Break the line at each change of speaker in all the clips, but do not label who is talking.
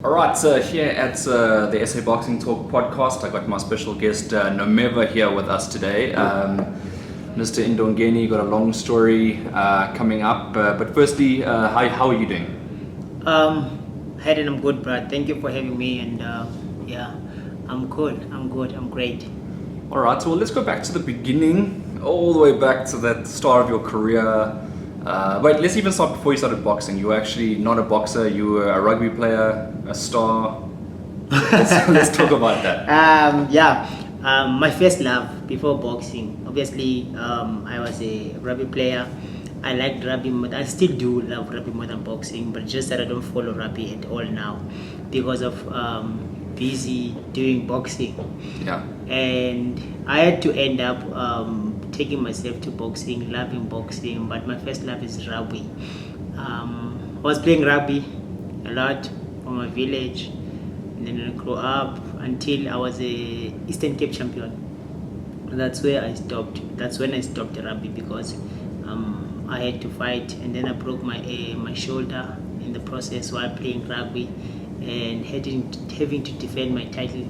All right, so here at the SA Boxing Talk podcast, I got my special guest Nomeva here with us today. Mr. Ndongeni got a long story coming up, but firstly, how are you doing?
Hayden, I'm good, Brad. Thank you for having me, and I'm good. I'm great.
All right, so let's go back to the beginning, all the way back to that start of your career. But let's even start before you started boxing. You were actually not a boxer, you were a rugby player, a star. Let's talk about that.
My first love before boxing. Obviously, I was a rugby player. I liked rugby more. I still do love rugby more than boxing, but just that I don't follow rugby at all now because of busy doing boxing.
Yeah.
And I had to end up taking myself to boxing, loving boxing, but my first love is rugby. I was playing rugby a lot from my village, and then I grew up until I was a Eastern Cape champion. That's where I stopped. That's when I stopped the rugby because I had to fight, and then I broke my shoulder in the process while playing rugby, and having to defend my title.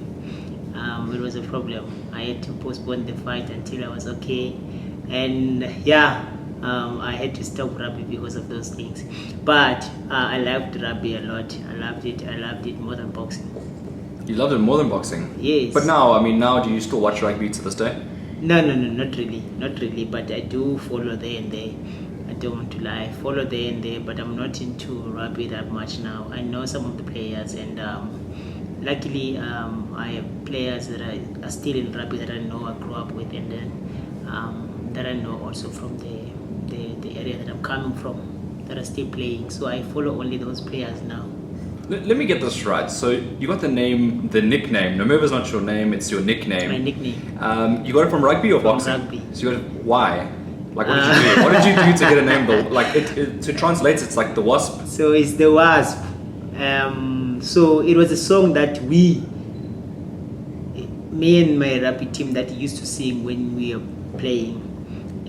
It was a problem. I had to postpone the fight until I was okay, and I had to stop rugby because of those things. But I loved rugby a lot. I loved it more than boxing.
You loved it more than boxing?
Yes.
But now do you still watch rugby to this day?
No, not really. But I do follow there and there. I don't want to lie. I follow there and there, but I'm not into rugby that much now. I know some of the players, and luckily, I have players that are still in rugby that I know I grew up with, and then that I know also from the area that I'm coming from that are still playing. So I follow only those players now.
Let me get this right. So you got the nickname. Nomeva's not your name; it's your nickname.
My nickname.
You got it from rugby or
From
boxing?
rugby.
So you got it. Why? Like, what did you do? What did you do to get a name? To translate, it's like the wasp.
So it's the wasp. So it was a song that me and my rugby team that used to sing when we were playing,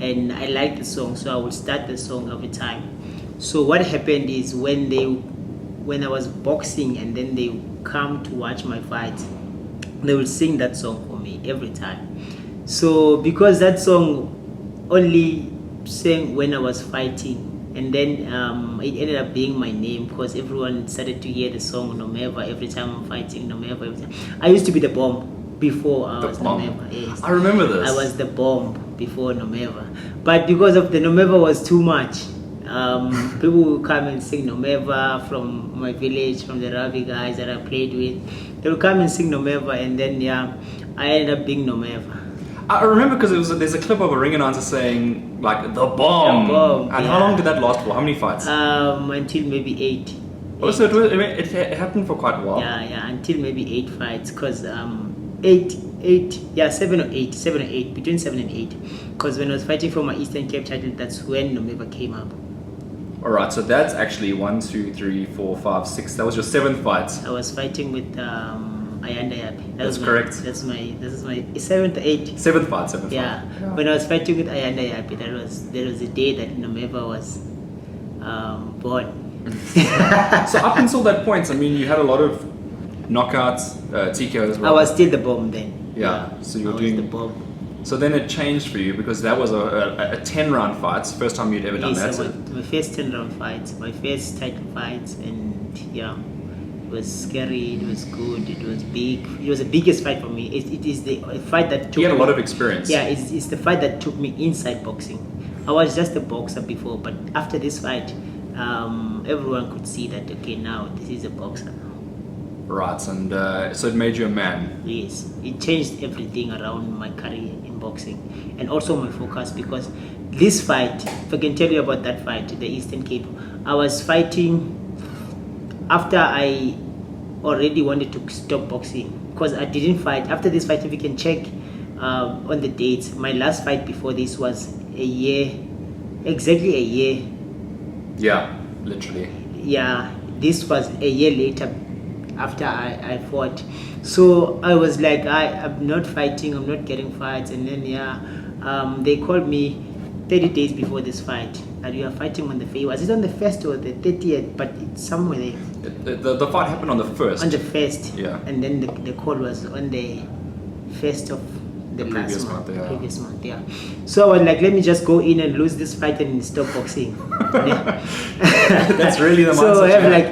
and I liked the song, so I would start the song every time. So what happened is when I was boxing and then they come to watch my fights, they will sing that song for me every time. So because that song only sang when I was fighting, and then it ended up being my name because everyone started to hear the song Nomeva every time I'm fighting. Nomeva every time. I used to be the bomb before I was Nomeva. Yes.
I remember this.
I was the bomb before Nomeva, but because of the Nomeva was too much, people will come and sing Nomeva from my village, from the rugby guys that I played with. They will come and sing Nomeva, and then I ended up being Nomeva.
I remember because there's a clip of a ring announcer saying like the bomb. And how long did that last for? How many fights?
Until maybe 8.
Oh, so it happened for quite a while.
Yeah, until maybe 8 fights, because 7 or 8, between 7 and 8. Because when I was fighting for my Eastern Cape title, that's when Nomeva came up.
All right, so that's actually 1, 2, 3, 4, 5, 6. That was your 7th fight.
I was fighting with Ayanda Yapi.
That's correct.
This is my 7th or 8th.
7th fight.
Yeah. When I was fighting with Ayanda Yapi, there was the day that Nomeva was born.
So up until that point, I mean, you had a lot of knockouts, TKOs as well.
I was still the bomb then.
Yeah. So you were
doing the bomb.
So then it changed for you because that was a 10-round fight, first time you'd ever done that.
My first 10-round fight, my first title fight, and it was scary, it was good, it was big. It was the biggest fight for me. It is the fight that took me...
You had a lot of experience.
Yeah, it's the fight that took me inside boxing. I was just a boxer before, but after this fight, everyone could see that, okay, now this is a boxer.
Right, and so it made you a man.
Yes, it changed everything around my career in boxing, and also my focus, because this fight, if I can tell you about that fight, the Eastern Cape, I was fighting after I already wanted to stop boxing, because I didn't fight. After this fight, if you can check on the dates, my last fight before this was exactly a year.
Yeah, literally.
Yeah, this was a year later after I fought. So I was like, I'm not fighting, I'm not getting fights. And then they called me 30 days before this fight, and we were fighting on the first. Was it on the 1st or the 30th? But it's somewhere there.
The fight happened on the 1st.
On the 1st.
Yeah.
And then the call was on the 1st of the
previous
last month.
month, yeah.
Previous month, yeah. So I was like, let me just go in and lose this fight and stop boxing. Yeah.
That's really the mindset.
So I have
you
like,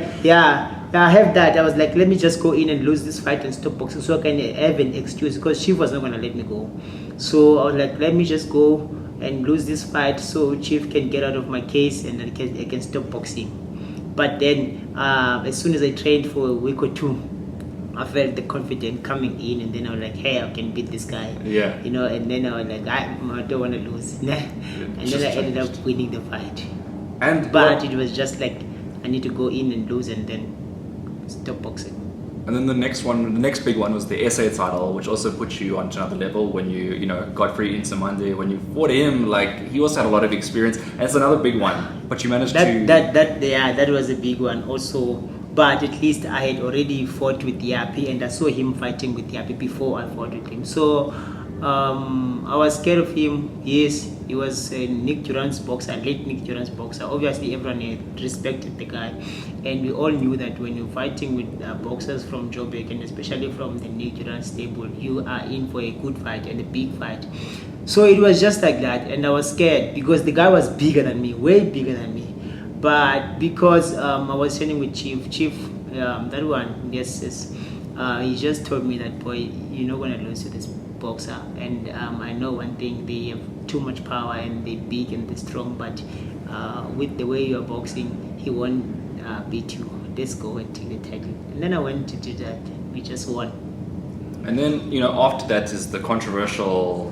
I have that. I was like, let me just go in and lose this fight and stop boxing so I can have an excuse, because Chief was not going to let me go. So I was like, let me just go and lose this fight so Chief can get out of my case and I can stop boxing. But then as soon as I trained for a week or two, I felt the confidence coming in, and then I was like, hey, I can beat this guy.
Yeah.
You know, and then I was like, I don't want to lose. And then I ended up winning the fight. But it was just like, I need to go in and lose and then stop boxing.
And then the next big one was the SA title, which also put you onto another level when you Godfrey Insamande, when you fought him, like he also had a lot of experience, and it's another big one. But you managed
that was a big one also. But at least I had already fought with Yapi, and I saw him fighting with Yapi before I fought with him. So I was scared of him. Yes, he was Nick Duran's boxer, late Nick Duran's boxer. Obviously, everyone had respected the guy, and we all knew that when you're fighting with boxers from Joburg, and especially from the Nick Duran stable, you are in for a good fight and a big fight. So it was just like that, and I was scared because the guy was bigger than me, way bigger than me. But because I was training with Chief, that one, yes, he just told me that, boy, you're not going to lose to this boxer. And I know one thing, they have too much power and they're big and they're strong, but with the way you're boxing, he won't beat you. Let's go and take the title. And then I went to do that. We just won.
And then, after that is the controversial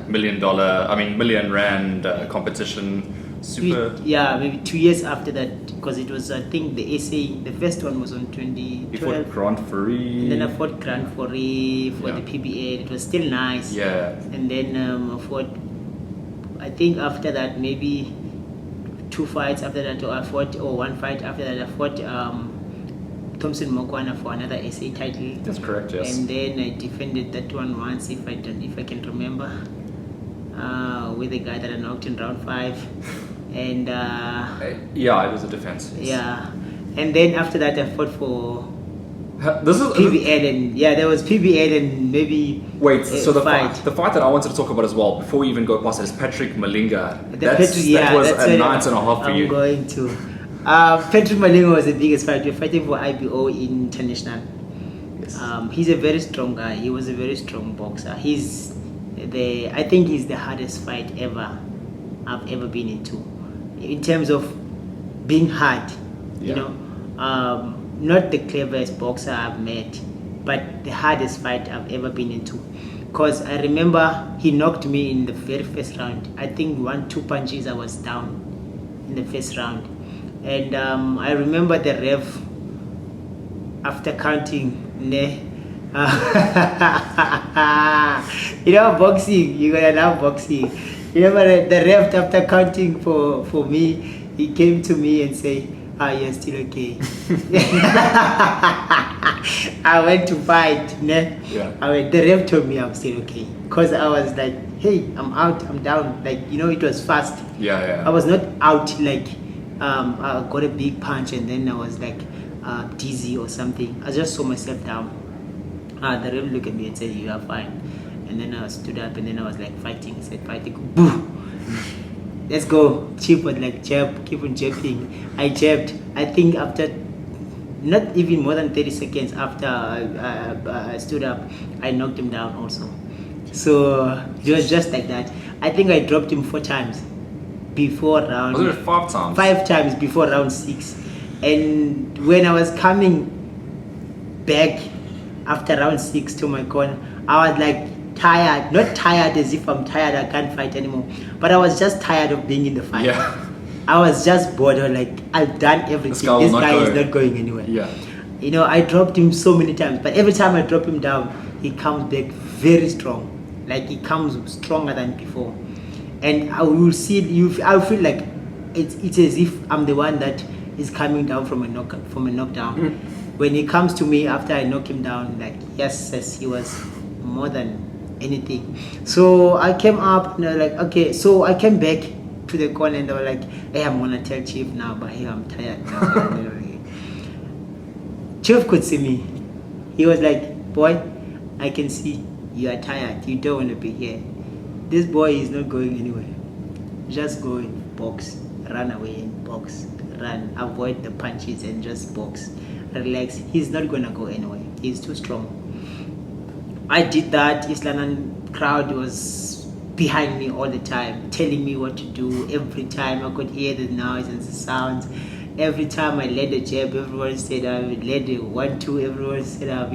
million rand competition.
Maybe 2 years after that, because it was, I think, the first one was on 2012.
You fought Grand Fourie.
And then I fought Grand Fourie for the PBA. It was still nice.
Yeah.
And then I fought, I think after that, maybe 2 fights after that, or 1 fight after that, I fought Thompson Mokwana for another SA title.
That's correct, yes.
And then I defended that one once, if I can remember, with the guy that I knocked in round 5. And
it was a defense. Yes.
Yeah, and then after that I fought for
this is
PBL, and there was PBL and maybe
so the fight that I wanted to talk about as well before we even go past it is Patrick Malinga. That was a night and a half for you.
I'm going to Patrick Malinga was the biggest fight. We're fighting for IBO International.
Yes.
He's a very strong guy. He was a very strong boxer. I think he's the hardest fight I've ever been into, in terms of being hard. Not the cleverest boxer I've met, but the hardest fight I've ever been into. Because I remember he knocked me in the very first round. I think 1-2 punches I was down in the first round. And I remember the ref, after counting, boxing, you're gonna love boxing. Remember the ref, after counting for me, he came to me and said, you're still okay. I went to fight. The ref told me I'm still okay. Because I was like, hey, I'm out, I'm down. Like, it was fast.
Yeah.
I was not out like I got a big punch and then I was like dizzy or something. I just saw myself down. The ref looked at me and said, you are fine. And then I stood up and then I was like fighting. He said, fighting. Boo! Let's go. Chief was like, jab, keep on jabbing. I jabbed. I think after not even more than 30 seconds after I stood up, I knocked him down also. So it was just like that. I think I dropped him 4 times before round.
Was it 5 times?
5 times before round 6. And when I was coming back after round 6 to my corner, I was like tired. Not tired as if I'm tired, I can't fight anymore. But I was just tired of being in the fight.
Yeah.
I was just bored. I was like, I've done everything. This guy is not going anywhere.
Yeah.
I dropped him so many times, but every time I drop him down, he comes back very strong. Like he comes stronger than before. And I will see I feel like it's as if I'm the one that is coming down from a knockdown. When he comes to me after I knock him down, like yes, he was more than anything. So I came up and they're like, okay. So I came back to the corner and they were like, hey, I'm gonna tell Chief now, but hey, I'm tired now. Chief could see me. He was like, boy, I can see you are tired. You don't want to be here. This boy is not going anywhere. Just go and box, run away and box, run, avoid the punches and just box, relax. He's not gonna go anywhere. He's too strong. I did that. Islanan crowd was behind me all the time, telling me what to do. Every time I could hear the noise and the sounds. Every time I led a jab, everyone said I would led a 1-2. Everyone said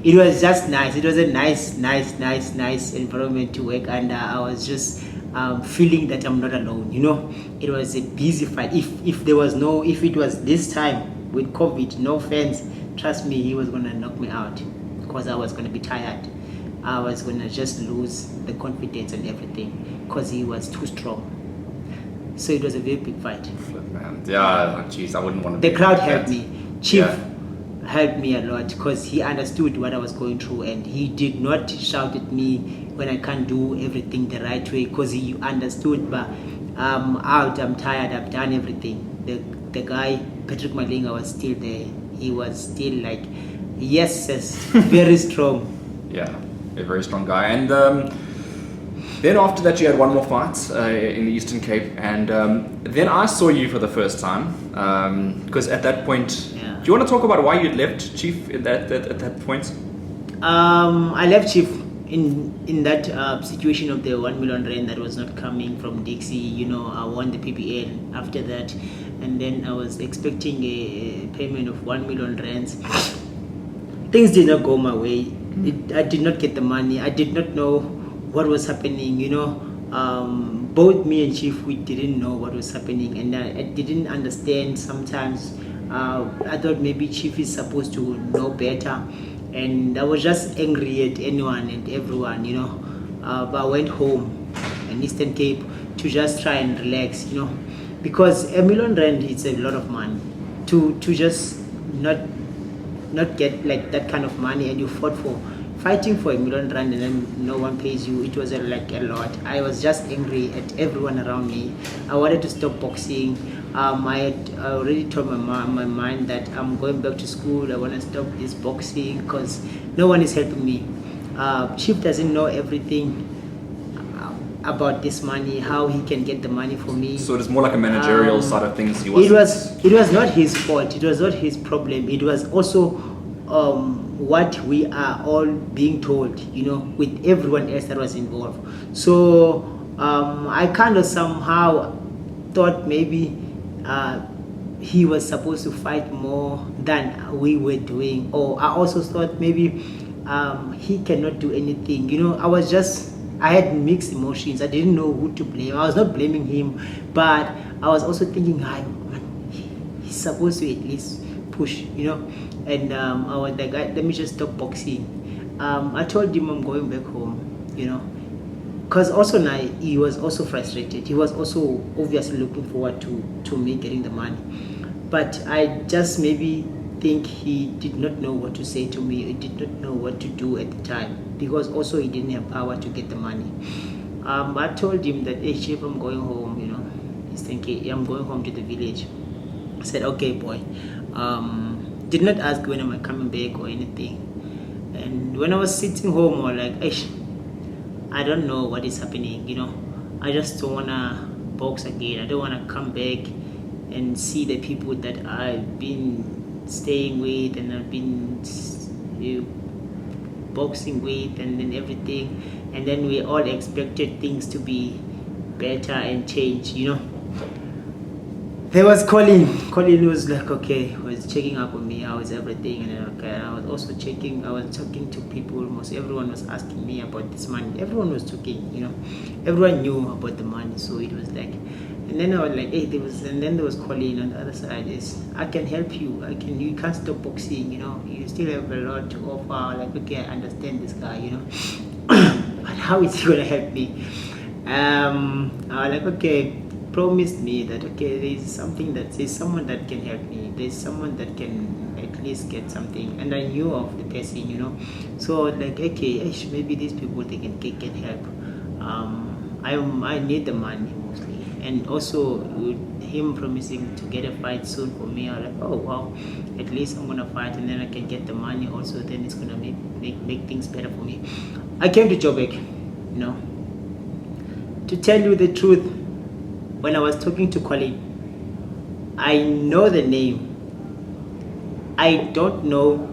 it was just nice. It was a nice environment to work under. I was just feeling that I'm not alone. It was a busy fight. If it was this time with COVID, no fans, trust me, he was gonna knock me out because I was gonna be tired. I was gonna just lose the confidence and everything because he was too strong. So it was a very big fight.
Man. Yeah, jeez, I wouldn't want to.
The crowd helped me. Chief helped me a lot because he understood what I was going through and he did not shout at me when I can't do everything the right way because he understood. But I'm out, I'm tired, I've done everything. The guy, Patrick Malinga, was still there. He was still like, yes, very strong.
Yeah, a very strong guy. And then after that, you had one more fight in the Eastern Cape, and then I saw you for the first time because at that point, do you want to talk about why you left Chief at that point?
I left Chief in that situation of the 1 million rand that was not coming from Dixie. I won the PPL after that, and then I was expecting a payment of 1 million rands. Things did not go my way. I did not get the money. I did not know what was happening. Both me and Chief, we didn't know what was happening, and I didn't understand sometimes. I thought maybe Chief is supposed to know better, and I was just angry at anyone and everyone. But I went home in Eastern Cape to just try and relax, because a million rand is a lot of money. To just not get like that kind of money, and you fighting for a million rand and then no one pays you. It was like a lot. I was just angry at everyone around me. I wanted to stop boxing. I had already told my mind that I'm going back to school. I want to stop this boxing because no one is helping me. Chief doesn't know everything about this money, how he can get the money for me.
So it's more like a managerial side of things.
It was not his fault. It was not his problem. It was also what we are all being told, with everyone else that was involved. So I kind of somehow thought maybe he was supposed to fight more than we were doing, or I also thought maybe he cannot do anything. I had mixed emotions. I didn't know who to blame. I was not blaming him, but I was also thinking, he's supposed to at least push, and I was like, let me just stop boxing. I told him I'm going back home, because also now he was also frustrated. He was also obviously looking forward to me getting the money, but I just maybe think he did not know what to say to me. He did not know what to do at the time, because also he didn't have power to get the money. I told him that, hey Chief, I'm going home, he's thinking, I'm going home to the village. I said, okay boy. Did not ask when am I coming back or anything. And when I was sitting home, I was like, I don't know what is happening, I just don't wanna box again. I don't wanna come back and see the people that I've been staying with and I've been boxing with and then everything, and then we all expected things to be better and change. There was Colin. Colin was like, okay, was checking up on me, how is everything, and then, okay, I was also checking. I was talking to people. Almost everyone was asking me about this money. Everyone was talking, everyone knew about the money. So it was like, and then I was like, hey, and then there was Colin on the other side. I can help you. You can't stop boxing. You still have a lot to offer. Like, okay, I understand this guy. But how is he gonna help me? I was like, okay. promised me that okay, there's someone that can help me. There's someone that can at least get something, and I knew of the person, So like okay, maybe these people they can help. I need the money mostly, and also with him promising to get a fight soon for me, I'm like, oh wow, at least I'm gonna fight, and then I can get the money also. Then it's gonna make things better for me. I came to Joburg, to tell you the truth. When I was talking to Colin, I know the name. I don't know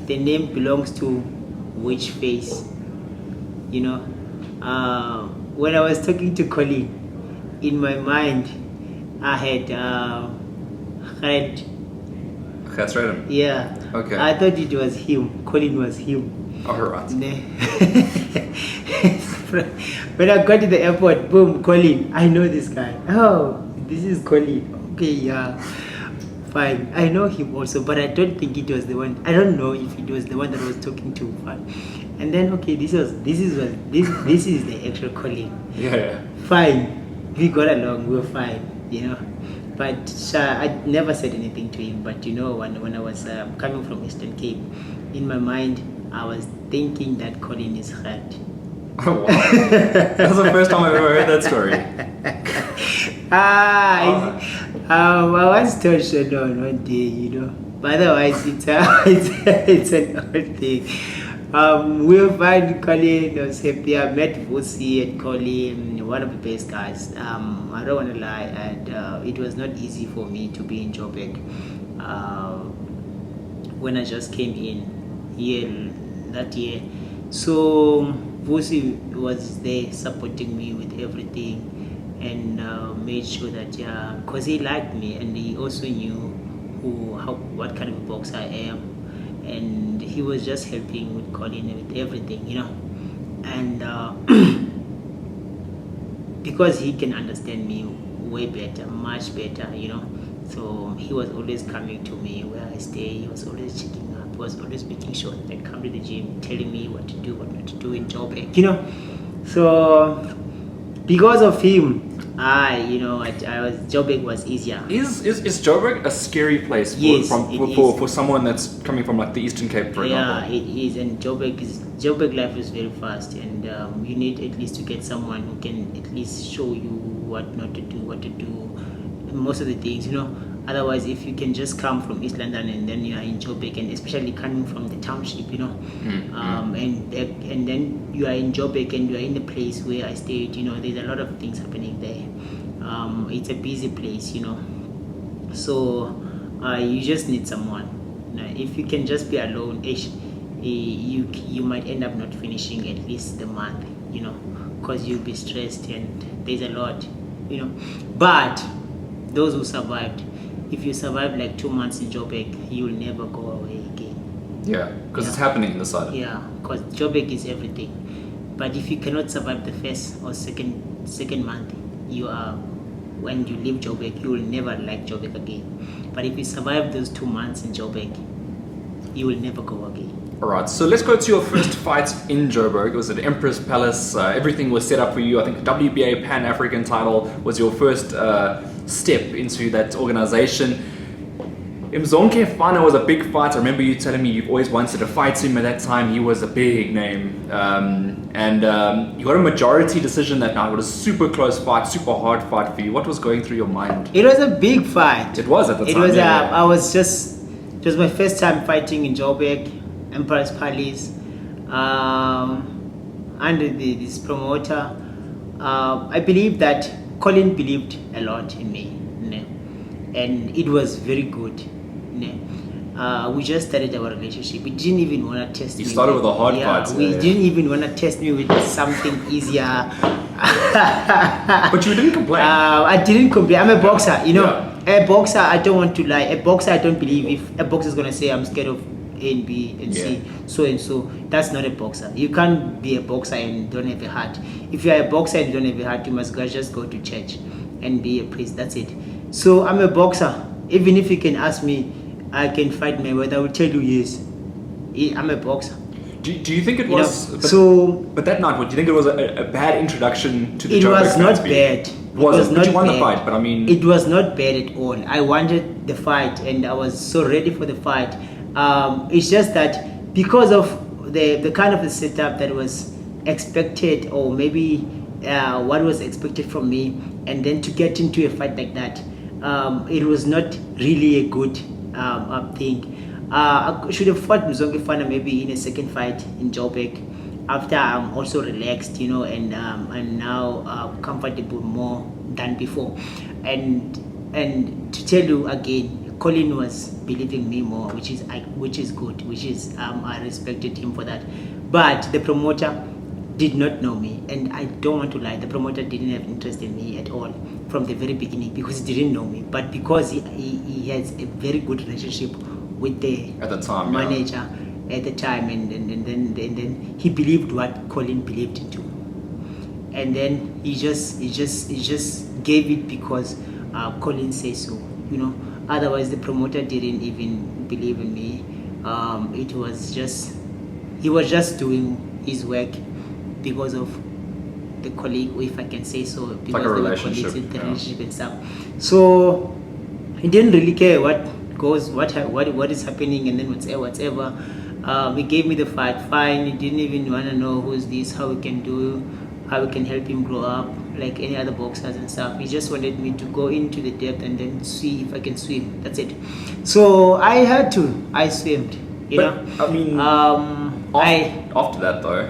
the name belongs to which face, when I was talking to Colin, in my mind, I had read.
That's right.
Yeah.
Okay.
I thought it was him. Colin was him.
All right.
When I got to the airport, boom, Colin. I know this guy. Oh, this is Colin. Okay, yeah. Fine. I know him also, but I don't think it was the one. I don't know if it was the one that I was talking to. Fine. And then okay, this is the actual Colin.
Yeah.
Fine. We got along. We were fine. But I never said anything to him. But when I was coming from Eastern Cape, in my mind, I was thinking that Colin is hurt.
Oh, wow. That's the first time I've ever heard that story.
I once told Shannon one day, but otherwise it's an old thing. We'll find Colin was happy. I met Vusi and Colin, one of the best guys. I don't want to lie, and it was not easy for me to be in Joburg when I just came in that year. So Vusi was there supporting me with everything, and made sure that because he liked me, and he also knew what kind of a boxer I am, and he was just helping with Colin and with everything, and because he can understand me way better, much better, so he was always coming to me where I stay. He was always checking up. He was always making sure that I come to the gym, telling me what to do, what not to do in Joburg, So because of him, Joburg was easier.
Is Joburg a scary place for someone that's coming from like the Eastern Cape, for example?
Yeah, it is, and Joburg life is very fast, and you need at least to get someone who can at least show you what not to do, what to do, most of the things, Otherwise, if you can just come from East London and then you are in Joburg, and especially coming from the township, and then you are in Joburg and you are in the place where I stayed, there's a lot of things happening there. It's a busy place, So you just need someone. If you can just be alone, you might end up not finishing at least the month, because you'll be stressed and there's a lot, But those who survived, if you survive like 2 months in Joburg, you will never go away again.
Yeah, because it's happening in the side.
Yeah, because Joburg is everything. But if you cannot survive the first or second month, when you leave Joburg, you will never like Joburg again. But if you survive those 2 months in Joburg, you will never go again.
Alright, so let's go to your first fight in Joburg. It was at Empress Palace. Everything was set up for you. I think the WBA Pan-African title was your first step into that organization. Mzonke Fana was a big fight. I remember you telling me you've always wanted to fight him at that time. He was a big name. And you got a majority decision that night. It was a super close fight, super hard fight for you. What was going through your mind?
It was a big fight.
It was at the time.
It was. It was my first time fighting in Joburg, Empress Palace, under this promoter. I believe that Colin believed a lot in me, and it was very good. We just started our relationship. We didn't even want to test me.
You started with a hard fight.
We didn't even want to test me with something easier.
But you didn't complain.
I didn't complain. I'm a boxer,
Yeah.
A boxer, I don't want to lie. A boxer, I don't believe if a boxer is going to say, I'm scared of A and B and C, so and so. That's not a boxer. You can't be a boxer and don't have a heart. If you are a boxer and don't have a heart, you must just go to church and be a priest. That's it. So I'm a boxer. Even if you can ask me, I can fight Mayweather, I will tell you yes. I'm a boxer.
Do you think it was...
But
that night, do you think it was a bad introduction to the
It
Joburg
was not
fans?
bad.
But you won the fight, but I mean...
It was not bad at all. I wanted the fight and I was so ready for the fight. It's just that because of the kind of the setup that was expected, or maybe what was expected from me, and then to get into a fight like that, it was not really a good thing. I should have fought Mzonke Fana maybe in a second fight in Joburg, after I'm also relaxed, and now comfortable more than before. And to tell you again, Colin was believing me more, which is good, I respected him for that. But the promoter did not know me, and I don't want to lie, the promoter didn't have interest in me at all from the very beginning, because he didn't know me, but because he has a very good relationship with the manager at the time, and then he believed what Colin believed into, and then he just gave it because Colin says so, Otherwise, the promoter didn't even believe in me. He was just doing his work because of the colleague, if I can say so, because
like a relationship,
relationship and stuff. So he didn't really care what is happening, and then whatever. He gave me the fight, fine. He didn't even want to know who's this, how we can help him grow up like any other boxers and stuff. He just wanted me to go into the depth and then see if I can swim. That's it. So I swimmed.
I mean, after that though,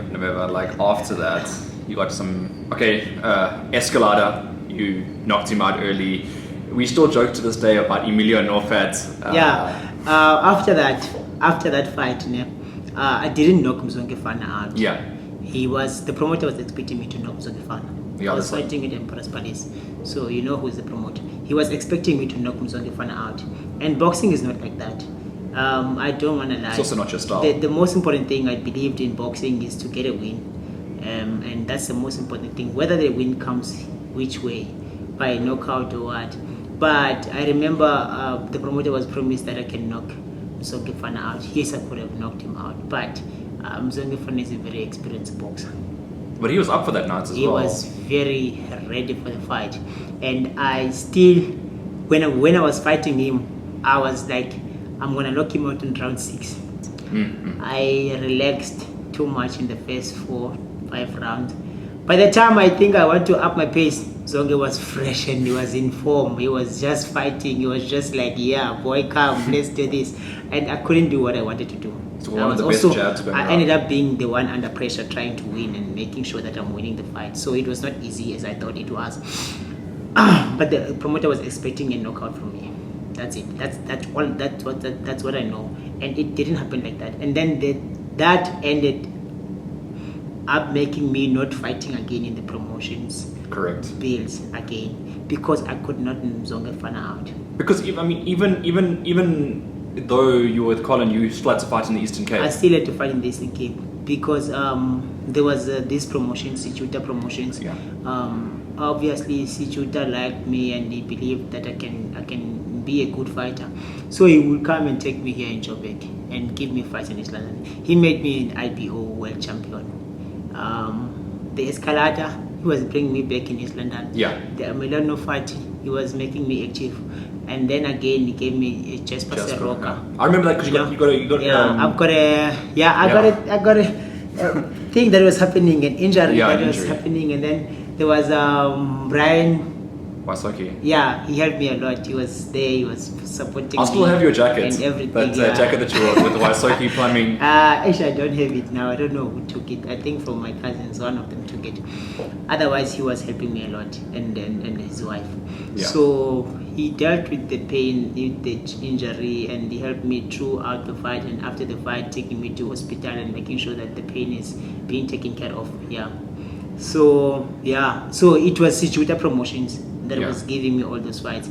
after that, you got some Escalada. You knocked him out early. We still joke to this day about Emilio Norfat.
After that fight, I didn't knock Mzonke Fana out.
Yeah.
The promoter was expecting me to knock Mzonke Fana. I was fighting at Emperor's Palace, so you know who's the promoter. He was expecting me to knock Mzonke Fana out, and boxing is not like that. I don't want to lie.
It's also not your style.
The most important thing I believed in boxing is to get a win, and that's the most important thing. Whether the win comes which way, by knockout or what. But I remember the promoter was promised that I can knock Mzonke Fana out. Yes, I could have knocked him out, but Mzonke Fana is a very experienced boxer.
But he was up for that night as well.
He was very ready for the fight, and I still, when I was fighting him, I was like, I'm gonna knock him out in round 6.
Mm-hmm.
I relaxed too much in the first 4-5 rounds. By the time I think I want to up my pace, Zonge was fresh and he was in form. He was just fighting. He was just like, yeah, boy, come, let's do this. And I couldn't do what I wanted to do.
So one of the best jabs going
I ended up being the one under pressure, trying to win and making sure that I'm winning the fight. So it was not easy as I thought it was. But the promoter was expecting a knockout from me. That's it. That's what I know. And it didn't happen like that. And then that ended up making me not fighting again in the promotions.
Correct.
Bills again, because I could not Mzonke Fana out.
Because even though you were with Colin, you still had to fight in the Eastern Cape.
I still had to fight in the Eastern Cape because there was this promotion, Situta promotions.
Yeah.
Obviously, Situta liked me and he believed that I can be a good fighter. So he would come and take me here in Joburg and give me fights in East London. He made me an IBO world champion. The Escalada, he was bringing me back in East London.
Yeah.
The Milano fight, he was making me active. And then again, he gave me a Jasper Seroka.
I remember that because you got.
Yeah, I got a thing that was happening, an injury was happening, and then there was Brian
Waisoki.
Yeah, he helped me a lot. He was there. He was supporting.
I still have your jacket.
And everything.
That jacket that you wore with the Waisoki plumbing.
Actually, I don't have it now. I don't know who took it. I think from my cousins, one of them took it. Otherwise, he was helping me a lot, and his wife.
Yeah.
So he dealt with the pain, with the injury, and he helped me throughout the fight. And after the fight, taking me to hospital and making sure that the pain is being taken care of. Yeah. So it was Situta Promotions that was giving me all those fights.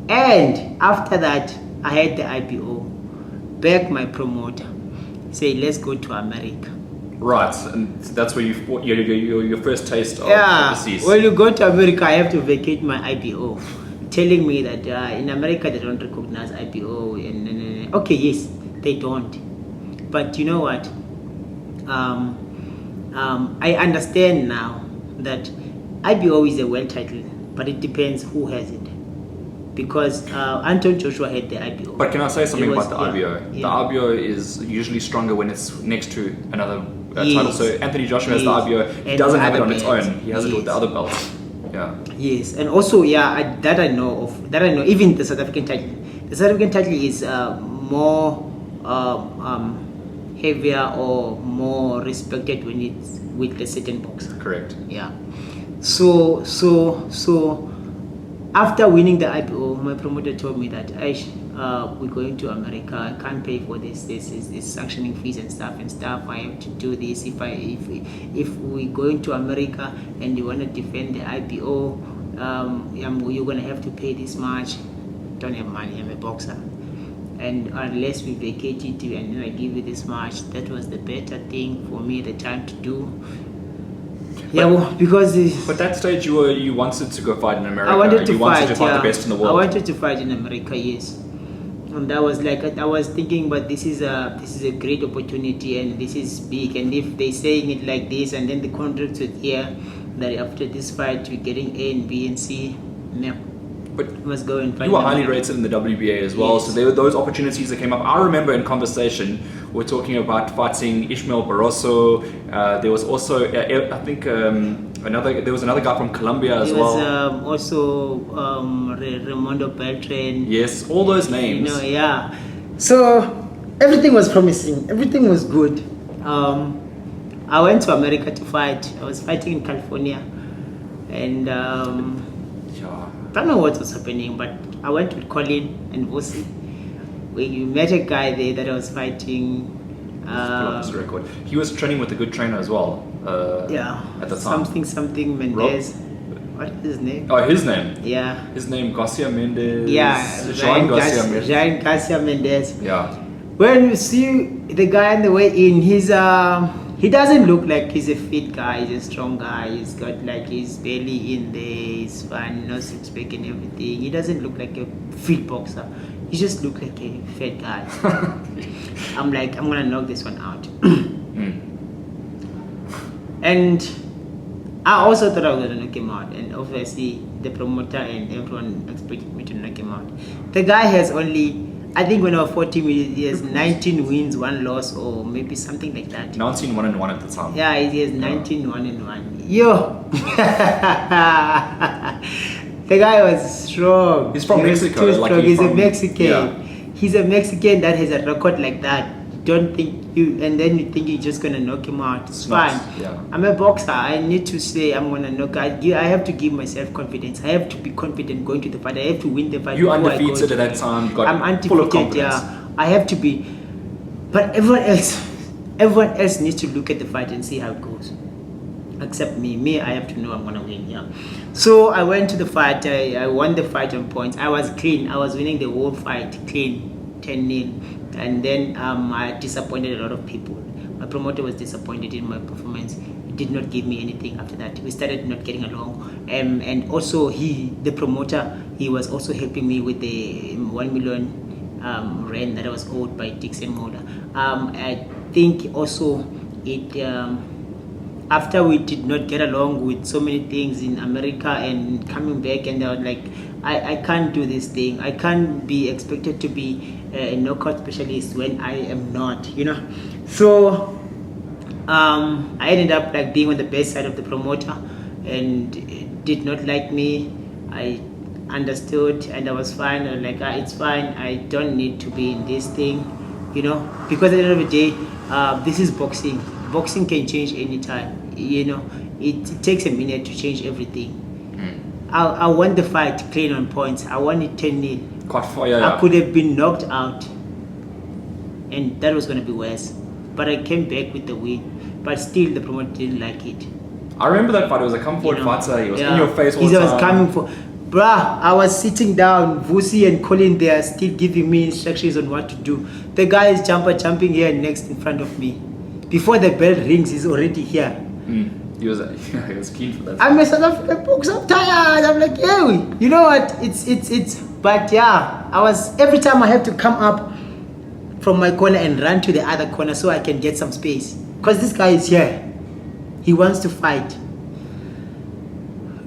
And after that, I had the IPO. Back my promoter. Say, let's go to America.
Right, and that's where you fought your first taste of overseas.
When you go to America, I have to vacate my IPO. Telling me that in America they don't recognize IPO. And okay, yes, they don't. But you know what? I understand now that IPO is a world title but it depends who has it. Because Anton Joshua had the IBO.
But can I say something
was-
about the IBO?
yeah.
The IBO is usually stronger when it's next to another title.
Yes.
So Anthony Joshua has the
Yes.
IBO. He
And
doesn't have it
other
on its
belts.
own. He has it with the
Yes.
other belts. Yeah.
Yes, and also that I know of. That I know. Even the South African title. The South African title is more heavier or more respected when it's with a certain boxer.
Correct.
Yeah. So after winning the IPO, my promoter told me that we're going to America. I can't pay for this sanctioning fees and stuff. I have to do this. If we're going to America and you want to defend the IPO, you're gonna have to pay this much. Don't have money. I'm a boxer. And unless we vacate it and then I give you this much, that was the better thing for me at the time to do. Because
But that stage you wanted to go fight in America.
I wanted to
you wanted to fight the best in the world.
I wanted to fight in America, yes. And that was like I was thinking, but this is a great opportunity and this is big. And if they saying it like this, and then the contracts with here that after this fight we're getting A and B and C, no.
But
Must go and fight.
you were highly rated in the WBA as well,
Yes.
so there were those opportunities that came up. I remember in conversation, we're talking about fighting Ishmael Barroso. There was also, I think, there was another guy from Colombia as
There
well.
was also Raimondo Beltran.
Yes, all those names.
Yeah. So everything was promising. Everything was good. I went to America to fight. I was fighting in California, and
Yeah.
I don't know what was happening, but I went with Colin and Vusi. We met a guy there that I was fighting.
Let's pull up his record. He was training with a good trainer as well. At the time.
Something Mendez. What is his name?
Oh, his name.
Yeah.
His name Garcia Mendez.
Yeah.
Jean Garcia Mendez.
Ryan Garcia Mendez.
Yeah.
When you see the guy on the way in, he doesn't look like he's a fit guy. He's a strong guy. He's got like his belly in there. He's fine, no six pack and everything. He doesn't look like a fit boxer. He just looks like a fat guy. I'm like, I'm gonna knock this one out. And I also thought I was gonna knock him out. And obviously, the promoter and everyone expected me to knock him out. The guy has only, I think when I was 40 minutes, he has 19 wins, 1 loss, or maybe something like that.
19-1-1 at the time.
Yeah, he has 19-1-1. Yo! The guy was strong.
He's from
He was
Mexico,
too
like
strong.
he's
He's a
from-
Mexican.
yeah.
He's a Mexican that has a record like that. Don't think you, and then you think you're just gonna knock him out. It's
Not-
fine.
yeah.
I'm a boxer. I need to say I'm gonna knock. I have to give myself confidence. I have to be confident going to the fight. I have to win the fight.
You
before I go
undefeated
into
at that time. Got
I'm
full of
undefeated,
confidence.
yeah. I have to be, but everyone else needs to look at the fight and see how it goes. Except me. I have to know I'm gonna win. Yeah. So I went to the fight. I won the fight on points. I was clean. I was winning the whole fight clean, 10-0. And then I disappointed a lot of people. My promoter was disappointed in my performance. He did not give me anything after that. We started not getting along. And also the promoter, he was also helping me with the 1 million rand that I was owed by Dixon Mola. I think also it after we did not get along with so many things in America and coming back, and I was like, I can't do this thing. I can't be expected to be a knockout specialist when I am not, So I ended up like being on the best side of the promoter, and it did not like me. I understood, and I was fine. I was like, it's fine. I don't need to be in this thing, because at the end of the day, this is boxing. Boxing can change anytime. It takes a minute to change everything. I won the fight clean on points. I won it 10-0.
Quite far, yeah.
I could have been knocked out, and that was going to be worse. But I came back with the win. But still, the promoter didn't like it.
I remember that fight. It was a come forward fighter. He was in your face all
He
the time.
was coming for. Bruh, I was sitting down. Vusi and Colin, they are still giving me instructions on what to do. The guy is jumping here next in front of me. Before the bell rings, he's already here.
He was keen for that.
I'm a South African boxer. I'm tired. I'm like, yeah, you know what? It's. But yeah, every time I have to come up from my corner and run to the other corner so I can get some space. Because this guy is here. He wants to fight.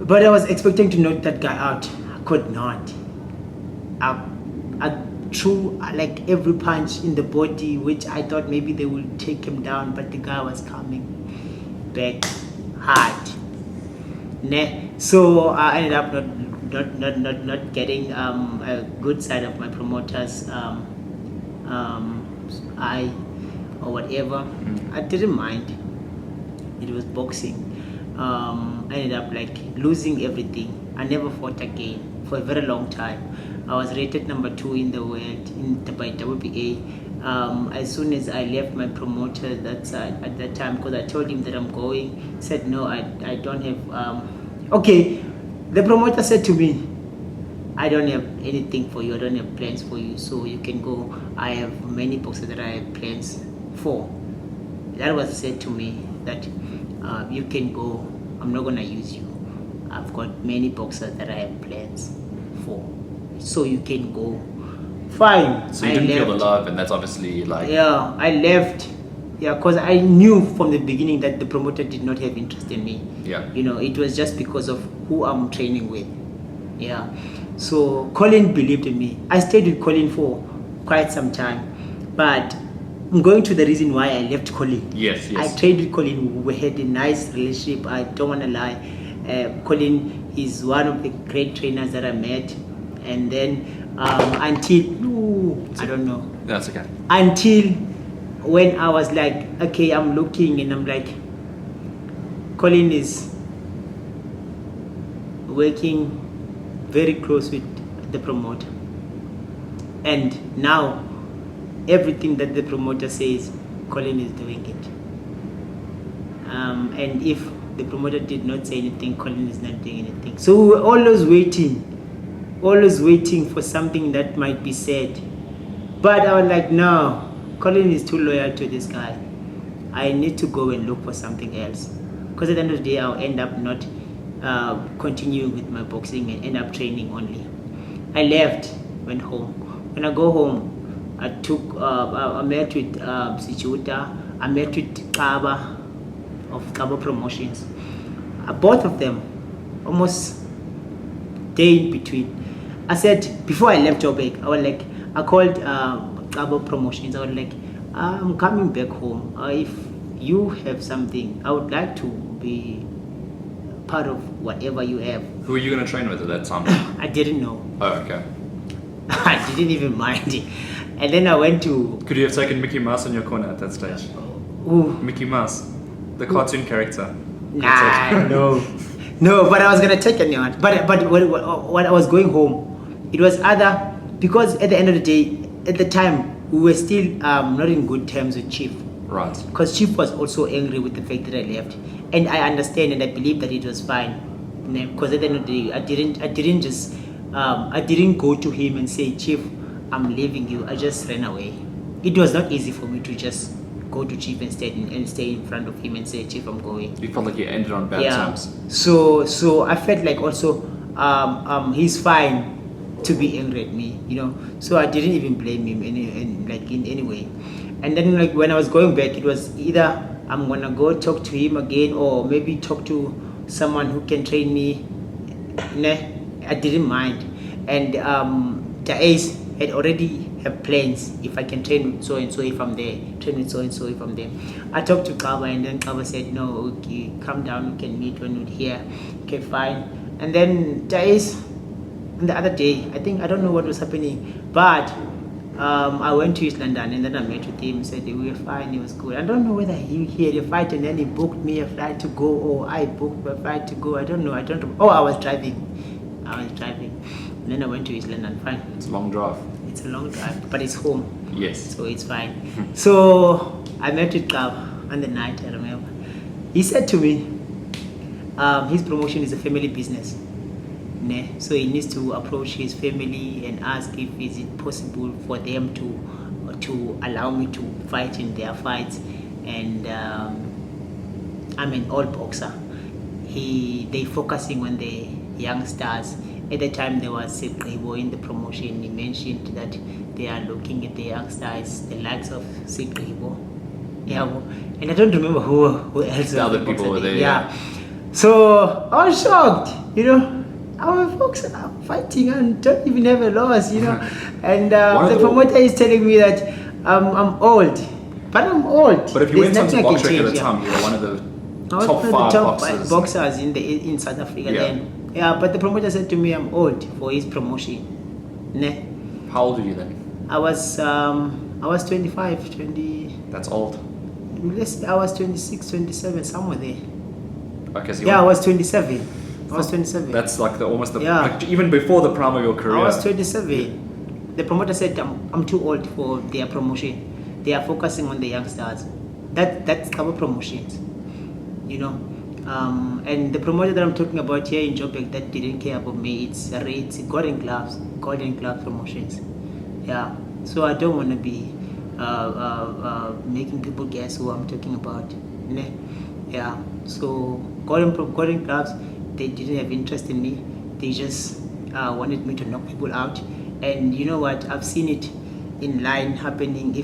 But I was expecting to knock that guy out. I could not. I threw like every punch in the body, which I thought maybe they would take him down, but the guy was coming back hard. So I ended up not getting a good side of my promoter's eye or whatever. I didn't mind. It was boxing. I ended up like losing everything. I never fought again for a very long time. I was rated number 2 in the world by WBA. As soon as I left my promoter at that time, because I told him that I'm going, he said no, I don't have. Okay, the promoter said to me, I don't have anything for you. I don't have plans for you, so you can go. I have many boxers that I have plans for. That was said to me that you can go. I'm not gonna use you. I've got many boxers that I have plans for, so you can go. Fine.
So you didn't feel the love, and that's obviously like...
Yeah, I left. Yeah, because I knew from the beginning that the promoter did not have interest in me.
Yeah.
You know, it was just because of who I'm training with. Yeah. So Colin believed in me. I stayed with Colin for quite some time, but I'm going to the reason why I left Colin.
Yes.
I trained with Colin. We had a nice relationship. I don't want to lie. Colin is one of the great trainers that I met, and then until I don't know.
That's okay.
Until when I was like, okay, I'm looking and I'm like, Colin is working very close with the promoter, and now everything that the promoter says, Colin is doing it. And if the promoter did not say anything, Colin is not doing anything. So we were always waiting for something that might be said. But I was like, no, Colin is too loyal to this guy. I need to go and look for something else. Because at the end of the day, I'll end up not continuing with my boxing and end up training only. I left, went home. When I go home, I met with Sichuta, I met with Kaba of Kaba Promotions. Both of them, almost day in between. I said, before I left Joburg, I called Kaba Promotions. I was like, I'm coming back home. If you have something, I would like to be part of whatever you have.
Who were you going to train with at that time?
I didn't know.
Oh, okay.
I didn't even mind it. And then I went to...
Could you have taken Mickey Mouse in your corner at that stage?
Ooh.
Mickey Mouse, the cartoon character.
Nah, no. No, but I was going to take anyone. But when I was going home, it was other... Because at the end of the day, at the time, we were still not in good terms with Chief.
Right.
Because Chief was also angry with the fact that I left. And I understand and I believe that it was fine. Because at the end of the day, I didn't go to him and say, Chief, I'm leaving you. I just ran away. It was not easy for me to just go to Chief and stay in front of him and say, Chief, I'm going.
You felt like you ended on bad terms.
So I felt like also he's fine to be angry at me, you know. So I didn't even blame him in any way. And then like when I was going back, it was either I'm gonna go talk to him again or maybe talk to someone who can train me. I didn't mind. And the Ace had already have plans. If I can train with so and so if I'm there, train with so and so if I'm there. I talked to Kaba and then Kaba said, no, okay, come down, we can meet when we're here. Okay, fine. And then the Ace, the other day, I don't know what was happening, but I went to East London and then I met with him, said we were fine, it was good. I don't know whether he had a fight and then he booked me a flight to go or I booked a flight to go. I don't know. Oh, I was driving. And then I went to East London, fine.
It's a long drive.
It's a long drive, but it's home.
Yes.
So it's fine. So I met with Kab on the night, I remember. He said to me, his promotion is a family business. So he needs to approach his family and ask if is it possible for them to allow me to fight in their fights. And I'm an old boxer. They focusing on the young stars. At the time there was Siqibo in the promotion. He mentioned that they are looking at the young stars, the likes of Siqibo. Yeah, and I don't remember who else.
The other people were there.
Yeah. So I was shocked, I'm a boxer, I'm fighting and don't even have a loss, And the promoter is telling me that I'm old, but I'm old.
But if you
There's
went on to
nothing I can
box rec at
change,
the time, you were one of the
I was
top
one of
five
the top
boxers.
boxers in South Africa then. Yeah, but the promoter said to me I'm old for his promotion. Ne?
How old were you then?
I was 25, 20.
That's old.
I was 26, 27, somewhere there.
Okay, so
I was 27. I was 27.
That's like
Yeah.
like even before the prime of your career.
I was 27. The promoter said I'm too old for their promotion. They are focusing on the youngsters. That's our promotions, And the promoter that I'm talking about here in Joburg that didn't care about me, it's Golden Gloves promotions. Yeah. So I don't want to be making people guess who I'm talking about. Ne? Yeah. So Golden Gloves, they didn't have interest in me. They just wanted me to knock people out. And you know what? I've seen it in line happening.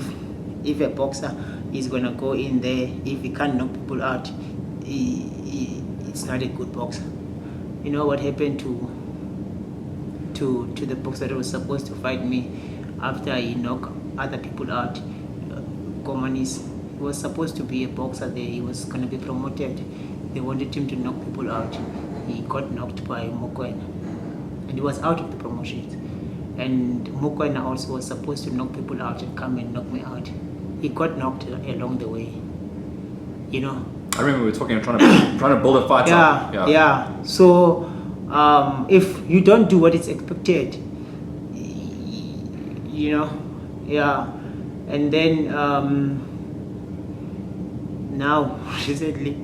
If a boxer is gonna go in there, if he can't knock people out, it's not a good boxer. You know what happened to the boxer that was supposed to fight me after he knocked other people out? Komanis was supposed to be a boxer there. He was gonna be promoted. They wanted him to knock people out. He got knocked by Mokoena, and he was out of the promotions. And Mokoena also was supposed to knock people out and come and knock me out. He got knocked along the way.
I remember we were talking, trying to build a fight.
Yeah. So if you don't do what is expected, and then now recently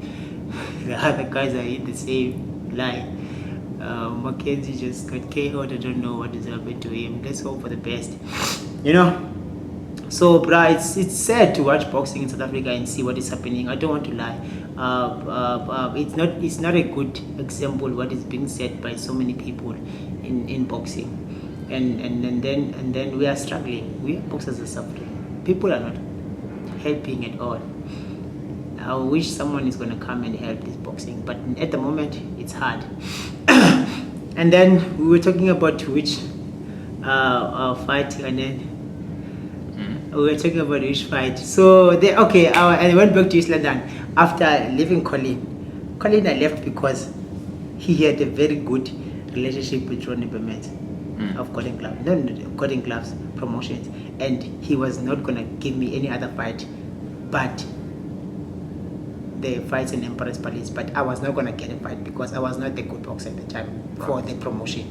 the other guys are in the same line. Mackenzie just got KO'd. I don't know what is happening to him. Let's hope for the best. So, bruh, it's sad to watch boxing in South Africa and see what is happening. I don't want to lie. It's not a good example what is being said by so many people in boxing, and then we are struggling. We boxers are suffering. People are not helping at all. I wish someone is going to come and help this boxing, but at the moment it's hard. And then we were talking about which fight, and then we were talking about which fight. So I went back to East London after leaving Colin. Colin I left because he had a very good relationship with Ronnie Bement of Golden Gloves Promotions, and he was not gonna give me any other fight but the fights in Emperor's Palace. But I was not gonna get a fight because I was not the good boxer at the time for the promotion.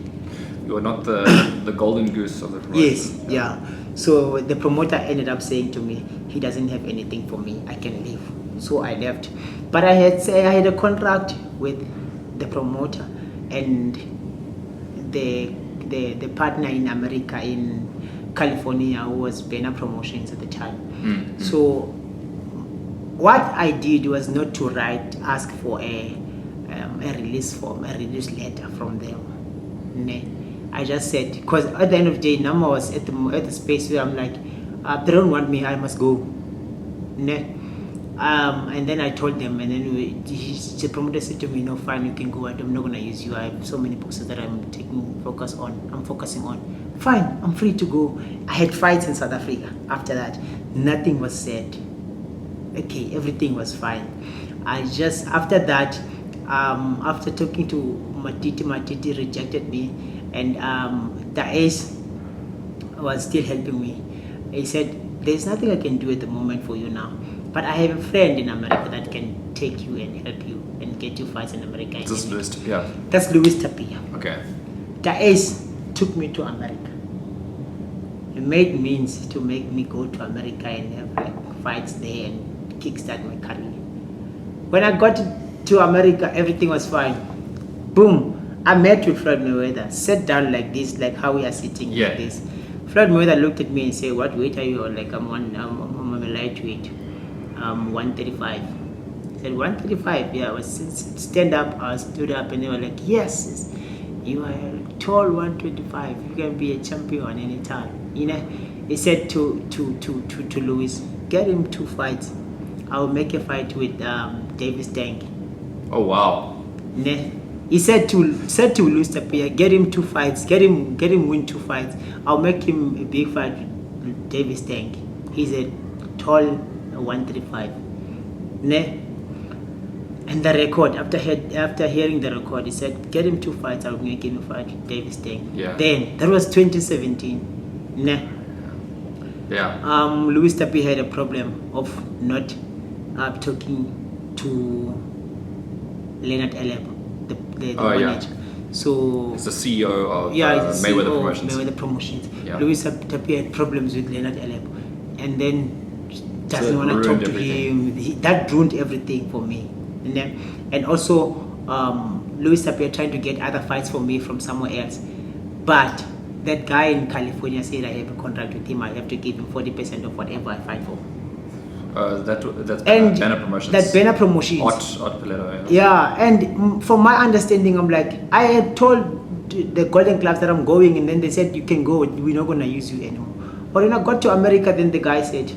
You were not the golden goose of the promotion.
Yes, yeah. So the promoter ended up saying to me, he doesn't have anything for me, I can leave. So I left. But I had a contract with the promoter and the partner in America, in California, who was Banner Promotions at the time.
Mm-hmm.
So what I did was not to ask for a release form, a release letter from them. I just said, because at the end of the day, Nama was at the space where I'm like, they don't want me, I must go. And then I told them, and then the promoter said to me, no, fine, you can go. I'm not going to use you. I have so many boxes that I'm focusing on. Fine, I'm free to go. I had fights in South Africa. After that, nothing was said. Okay, everything was fine. After that, after talking to Matiti rejected me, and the ace was still helping me. He said, there's nothing I can do at the moment for you now, but I have a friend in America that can take you and help you and get you fights in America.
That's Louis Tapia.
That's Louis Tapia.
Okay.
The ace took me to America. He made means to make me go to America and have fights there and kickstart my career. When I got to America, everything was fine. Boom. I met with Floyd Mayweather, sat down like this, like how we are sitting like this. Floyd Mayweather looked at me and said, what weight are you on? Like, I'm a lightweight, 135. I said, 135? Yeah, I was stand up, I stood up, and they were like, yes, you are a tall 125, you can be a champion anytime. He said to Louis, get him 2 fights. I'll make a fight with Davis Tank.
Oh, wow.
Ne? He said to Louis Tapia, get him 2 fights, get him win 2 fights. I'll make him a big fight with Davis Tank. He's a tall 135. Ne? And the record, after hearing the record, he said, get him 2 fights, I'll make him a fight with Davis Tank.
Yeah.
Then that was 2017. Ne?
Yeah.
Louis Tapia had a problem of not talking to Leonard Alep, the manager. So
it's the CEO of
it's the
Mayweather
CEO of
Promotions.
Mayweather Promotions.
Yeah.
Louis Tapia had problems with Leonard Alep, and then doesn't
So
want to
ruined
talk to
everything.
him. That ruined everything for me. And also Louis Tapia trying to get other fights for me from somewhere else, but that guy in California said I have a contract with him. I have to give him 40% of whatever I fight for.
That's
And
Banner Promotions.
that Banner Promotions.
Art Paletto.
Yeah, and from my understanding, I'm like, I had told the Golden Gloves that I'm going, and then they said you can go. We're not gonna use you anymore. But when I got to America, then the guy said,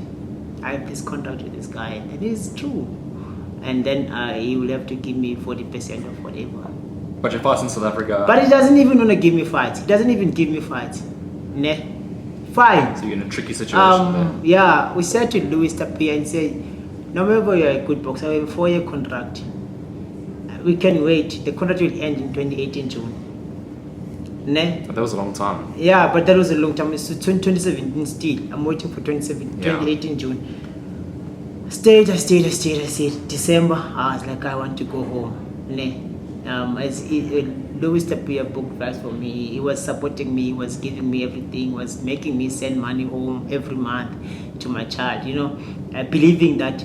I have this contract with this guy, and it is true. And then he will have to give me 40% of whatever.
But your fights in South Africa.
But he doesn't even want to give me fights. He doesn't even give me fights. Ne? Fine.
So you're in a tricky situation there.
Yeah, we said to Louis Tapia and said, no matter you're a good boxer, we have a 4-year contract. We can wait. The contract will end in 2018 June. Ne?
But that was a long time.
Yeah, but that was a long time. It's 2017 still. I'm waiting for 2018 June. I stayed. December, I was like, I want to go home. Ne? Louis Tapia booked flights for me. He was supporting me. He was giving me everything. He was making me send money home every month to my child. Believing that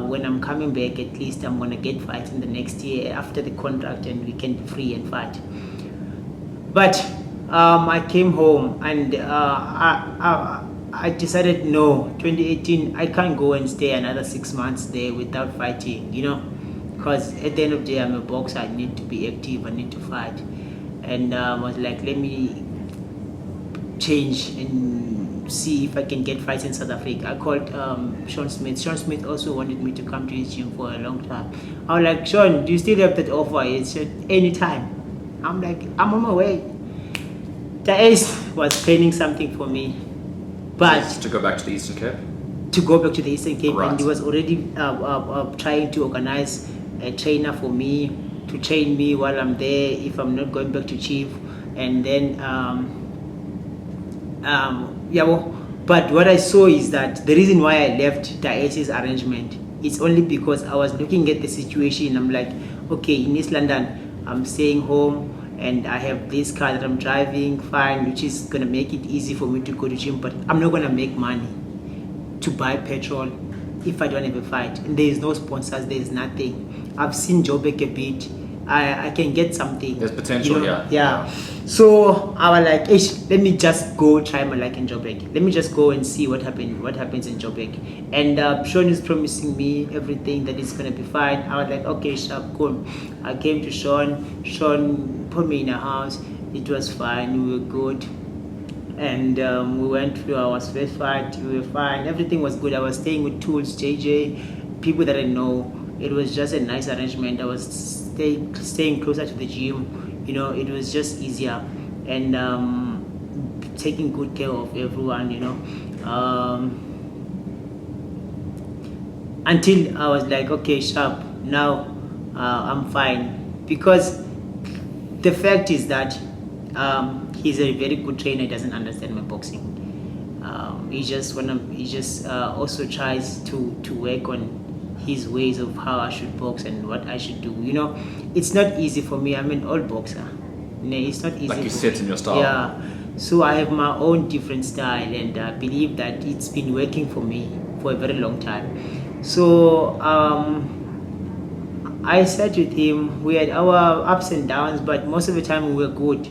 when I'm coming back, at least I'm gonna get fights in the next year after the contract, and we can be free and fight. But I came home and I decided no. 2018, I can't go and stay another 6 months there without fighting. Because at the end of the day, I'm a boxer. I need to be active. I need to fight. And I was like, let me change and see if I can get fights in South Africa. I called Sean Smith. Sean Smith also wanted me to come to his gym for a long time. I was like, Sean, do you still have that offer? He said, anytime. I'm like, I'm on my way. The Ace was planning something for me. But
to go back to the Eastern Cape?
To go back to the Eastern Cape,
Right.
and he was already trying to organize a trainer for me to train me while I'm there if I'm not going back to Chief. And then but what I saw is that the reason why I left the Ace's arrangement is only because I was looking at the situation. I'm like, okay, in East London I'm staying home and I have this car that I'm driving fine, which is gonna make it easy for me to go to gym, but I'm not gonna make money to buy petrol if I don't have a fight, and there is no sponsors, there is nothing. I've seen Joburg a bit. I can get something.
There's potential,
yeah. So I was like, let me just go try my luck in Joburg. Let me just go and see what happens in Joburg. And Sean is promising me everything that it's gonna be fine. I was like, okay, sharp, cool. I came to Sean. Sean put me in a house. It was fine. We were good. And we went through our first fight. We were fine. Everything was good. I was staying with Tools, JJ, people that I know. It was just a nice arrangement. I was staying closer to the gym. It was just easier, and taking good care of everyone. Until I was like, okay, sharp. Now I'm fine, because the fact is that he's a very good trainer. He doesn't understand my boxing. He just also tries to work on his ways of how I should box and what I should do. It's not easy for me. I'm an old boxer. It's not easy.
Like you
for
said
me.
in your style.
Yeah. So I have my own different style, and I believe that it's been working for me for a very long time. So I sat with him. We had our ups and downs, but most of the time we were good.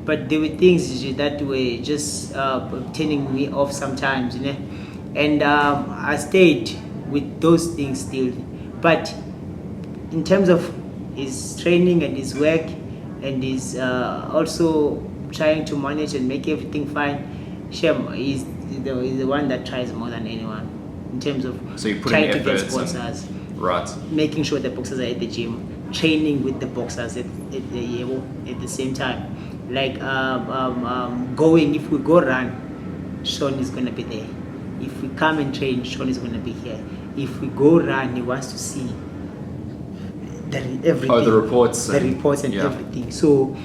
But there were things that were just turning me off sometimes. And I stayed with those things still, but in terms of his training and his work and his also trying to manage and make everything fine, Shem is the one that tries more than anyone in terms of
So you put
trying
in
to get
efforts
sponsors. know, making sure the boxers are at the gym, training with the boxers at the same time. Like going, if we go run, Sean is going to be there. If we come and train, Sean is going to be here. If we go run, he wants to see everything.
Oh, the reports.
The reports and everything. So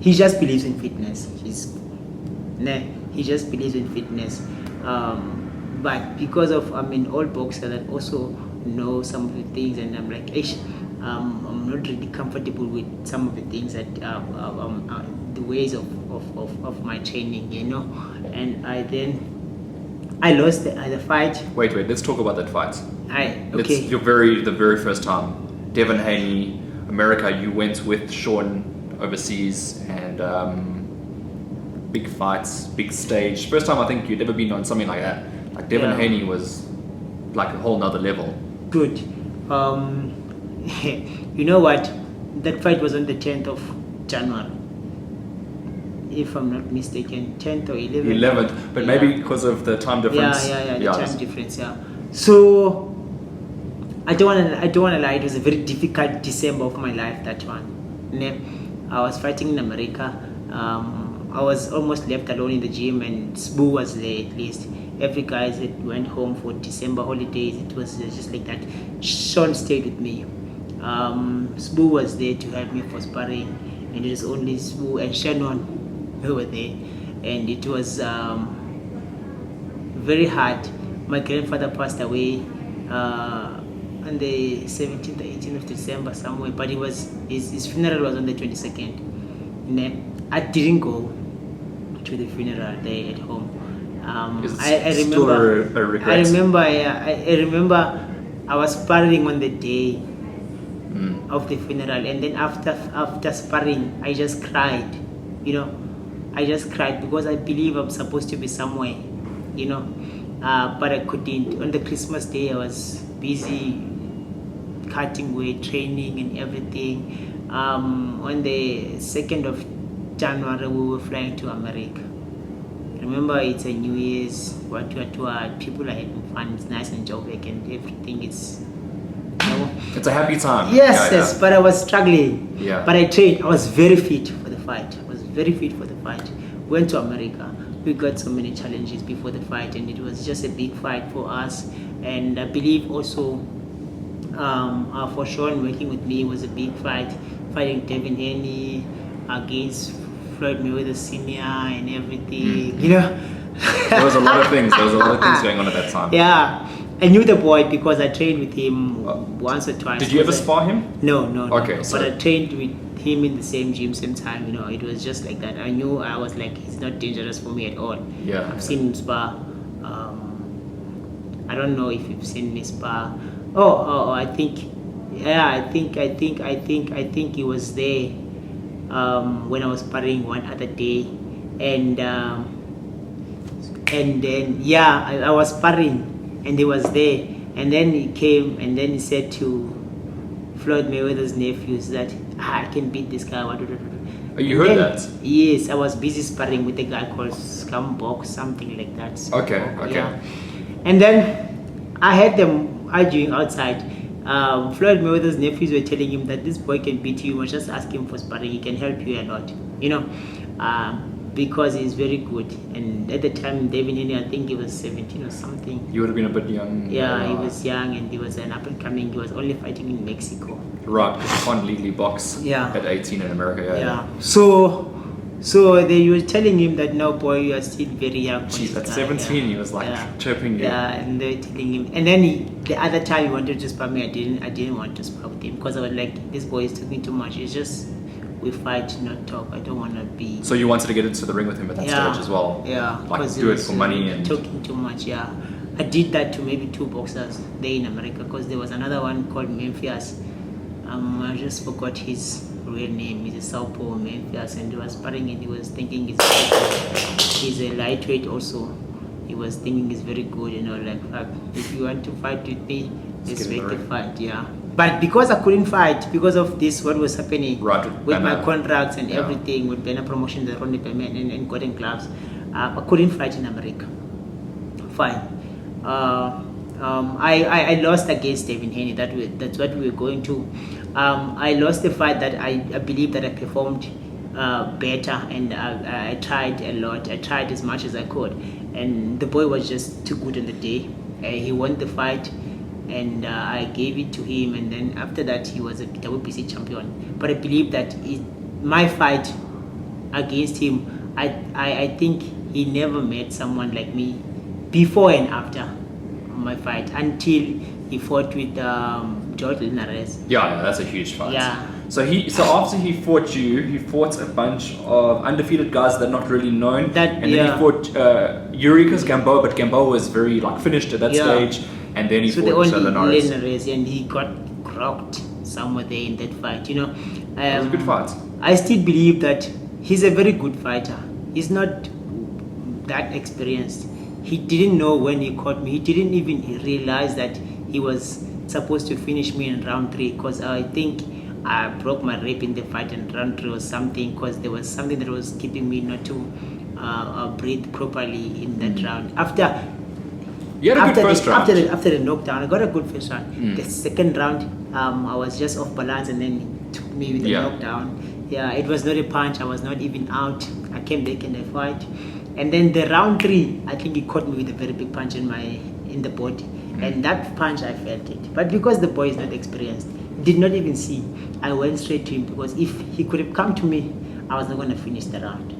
he just believes in fitness. He just believes in fitness. But because of I'm an old boxer that also know some of the things, and I'm like, I'm not really comfortable with some of the things that the ways of my training, you know. And I lost the fight.
Wait, let's talk about that fight.
Okay.
The very first time, Devin Haney, America, you went with Sean overseas, and big fights, big stage. First time I think you'd ever been on something like that. Like Devin Haney was like a whole nother level.
Good. You know what? That fight was on the 10th of January. If I'm not mistaken, 10th or 11th.
11th, but maybe because of the time difference.
The time difference, So I don't wanna lie, it was a very difficult December of my life, that one. I was fighting in America. I was almost left alone in the gym, and Sbu was there at least. Every guy that went home for December holidays, it was just like that. Sean stayed with me. Sbu was there to help me for sparring, and it was only Sbu and Shannon who were there, and it was very hard. My grandfather passed away on the 17th or 18th of December somewhere, but it was his funeral was on the 22nd. And I didn't go to the funeral there at home. I remember I was sparring on the day of the funeral, and then after sparring I just cried, you know. I just cried because I believe I'm supposed to be somewhere, you know, but I couldn't. On the Christmas day I was busy cutting weight, training and everything. On the 2nd of January we were flying to America. Remember, it's a New Year's, people are having fun, it's nice and Joburg and everything is, you know.
It's a happy time.
Yes, but I was struggling.
Yeah.
But I trained, I was very fit for the fight. Went to America. We got so many challenges before the fight, and it was just a big fight for us. And I believe also for Sean working with me was a big fight, fighting Devin Haney against Floyd Mayweather Sr. and everything, you know.
There was a lot of things going on at that time.
Yeah, I knew the boy because I trained with him once or twice.
Did you ever spar him?
No.
Okay,
but I trained with him in the same gym, same time, you know. It was just like that. I knew, I was like, he's not dangerous for me at all.
Yeah.
I've seen him spar. I don't know if you've seen me spar. I think he was there when I was sparring one other day, and then I was sparring and he was there, and then he came and then he said to Floyd Mayweather's nephews that I can beat this guy.
Oh, you heard that?
Yes, I was busy sparring with a guy called Scumbox, something like that.
Okay.
Yeah. And then I had them arguing outside. Floyd Mayweather's nephews were telling him that this boy can beat you, you must just ask him for sparring, he can help you a lot, you know, because he's very good. And at the time, Devin Haney, I think he was 17 or something.
You would have been a bit young.
Yeah, he was young, and he was an up and coming. He was only fighting in Mexico.
Right, because you can't legally box at 18 in America. Yeah.
So they were telling him that, no boy, you are still very young.
Jeez, at 17 he was like chirping you.
Yeah, and they were telling him. And then the other time he wanted to spar me, I didn't want to spar with him because I was like, this boy is talking too much. It's just, we fight, not talk. I don't want to be.
So you wanted to get into the ring with him at that stage as well?
Yeah.
Like do it for money and
talking too much. Yeah, I did that to maybe 2 boxers there in America, because there was another one called Memphis. I just forgot his real name. He's a southpaw, Memphis, and he was sparring and he was thinking he's a lightweight also. He was thinking he's very good, you know, like, fuck, if you want to fight with me, let's make the fight, yeah. But because I couldn't fight, because of this, what was happening with my contracts and everything, with Banner Promotion, the Ronnie payment and Golden Gloves, I couldn't fight in America. Fine. I lost against Devin Haney. That's what we were going to. I lost the fight that I believe that I performed better, and I tried a lot. I tried as much as I could, and the boy was just too good on the day. He won the fight, and I gave it to him, and then after that he was a WBC champion. But I believe that my fight against him, I think he never met someone like me before and after my fight until he fought with George Linares.
Yeah, that's a huge fight.
Yeah.
So after he fought you, he fought a bunch of undefeated guys that are not really known. Then he fought Eureka's Gamboa, but Gamboa was very finished at that stage. And then he fought
Linares, and he got rocked somewhere there in that fight.
It was a good fight.
I still believe that he's a very good fighter. He's not that experienced. He didn't know when he caught me. He didn't even realize that he was supposed to finish me in round 3, because I think I broke my rib in the fight in round 3 or something, because there was something that was keeping me not to breathe properly in that round.
You had a good first round.
After the knockdown, I got a good first round. The second round, I was just off balance, and then he took me with the knockdown. Yeah, it was not a punch. I was not even out. I came back in the fight. And then the round 3, I think he caught me with a very big punch in the body. And that punch, I felt it. But because the boy is not experienced, did not even see, I went straight to him, because if he could have come to me, I was not going to finish the round.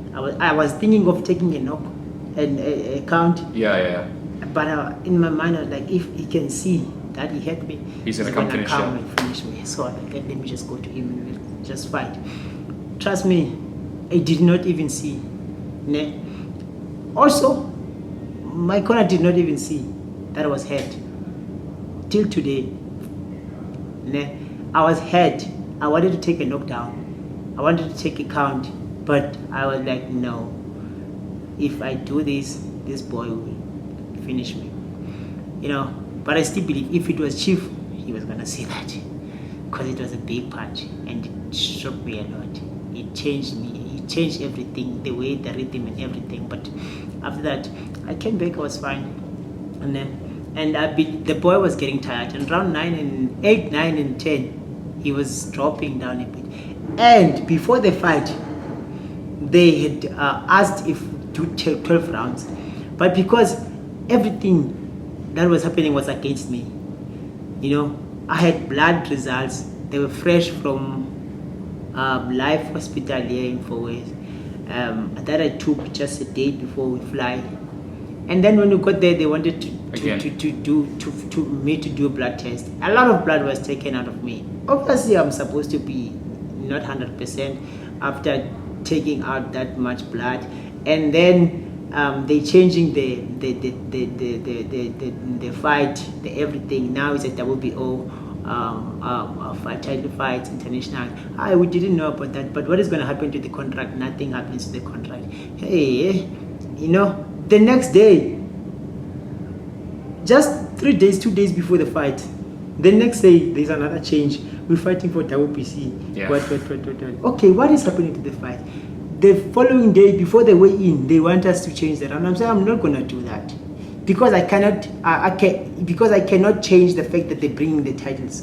I was thinking of taking a knock and a count.
Yeah.
But in my mind, I was like, if he can see that he hit me,
he's going to come
and finish me. So I was like, let me just go to him and we'll just fight. Trust me, I did not even see. Ne? Also, my corner did not even see that I was hurt. Till today, ne? I was hurt. I wanted to take a knockdown. I wanted to take a count, but I was like, no. If I do this boy will finish me. But I still believe if it was Chief, he was gonna see that, because it was a big punch and it shook me a lot. It changed me. It changed everything, the way, the rhythm, and everything. But after that, I came back. I was fine, and the boy was getting tired. And round 8, 9, and 10, he was dropping down a bit. And before the fight, they had asked if to 12 rounds, but because everything that was happening was against me, I had blood results. They were fresh from Life Hospital here in Fourways that I took just a day before we fly. And then when we got there, they wanted me to do a blood test. A lot of blood was taken out of me. Obviously, I'm supposed to be not 100% after taking out that much blood. And then they changing the fight, the everything. Now it's a WBO title fight, international. We didn't know about that. But what is going to happen to the contract? Nothing happens to the contract. Hey, the next day, just 3 days, 2 days before the fight, the next day there's another change. We're fighting for WBC.
Yeah.
What? Okay, what is happening to the fight? The following day, before they weigh in, they want us to change the round. I'm saying I'm not gonna do that, because I cannot. Because I cannot change the fact that they bring in the titles.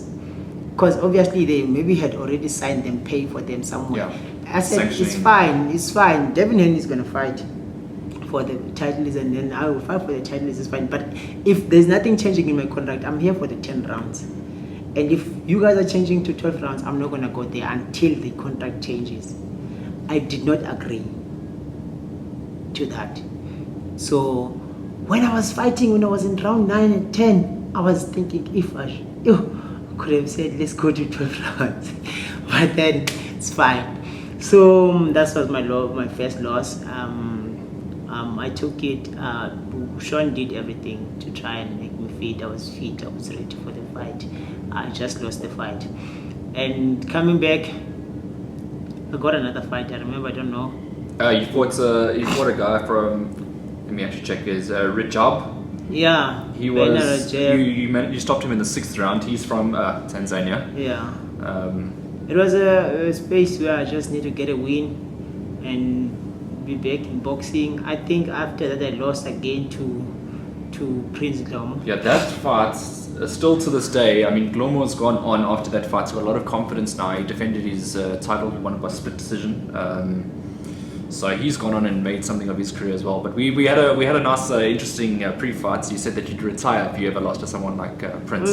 Because obviously they maybe had already signed them, pay for them somewhere.
Yeah.
I said it's fine. Devin Haney is gonna fight for the titles, and then I will fight for the titles. It's fine. But if there's nothing changing in my contract, I'm here for the 10 rounds. And if you guys are changing to 12 rounds, I'm not gonna go there until the contract changes. I did not agree to that. So when I was fighting, when I was in round 9 and 10, I was thinking if I could have said let's go to 12 rounds, but then it's fine. So that was my first loss. I took it. Sean did everything to try and make me fit. I was fit. I was ready for the fight. I just lost the fight, and coming back, I got another fight. I remember. I don't know.
You fought a guy from. Let me actually check his Rajab.
Yeah.
He was. You stopped him in the 6th round. He's from Tanzania.
Yeah. It was a space where I just need to get a win and be back in boxing. I think after that I lost again to to Prince Dom.
Yeah, that fight, still to this day, I mean, Glomo's gone on after that fight. He's got a lot of confidence now. He defended his title, he won it by split decision. So he's gone on and made something of his career as well. But we had a nice, interesting pre-fight. So you said that you'd retire if you ever lost to someone like Prince.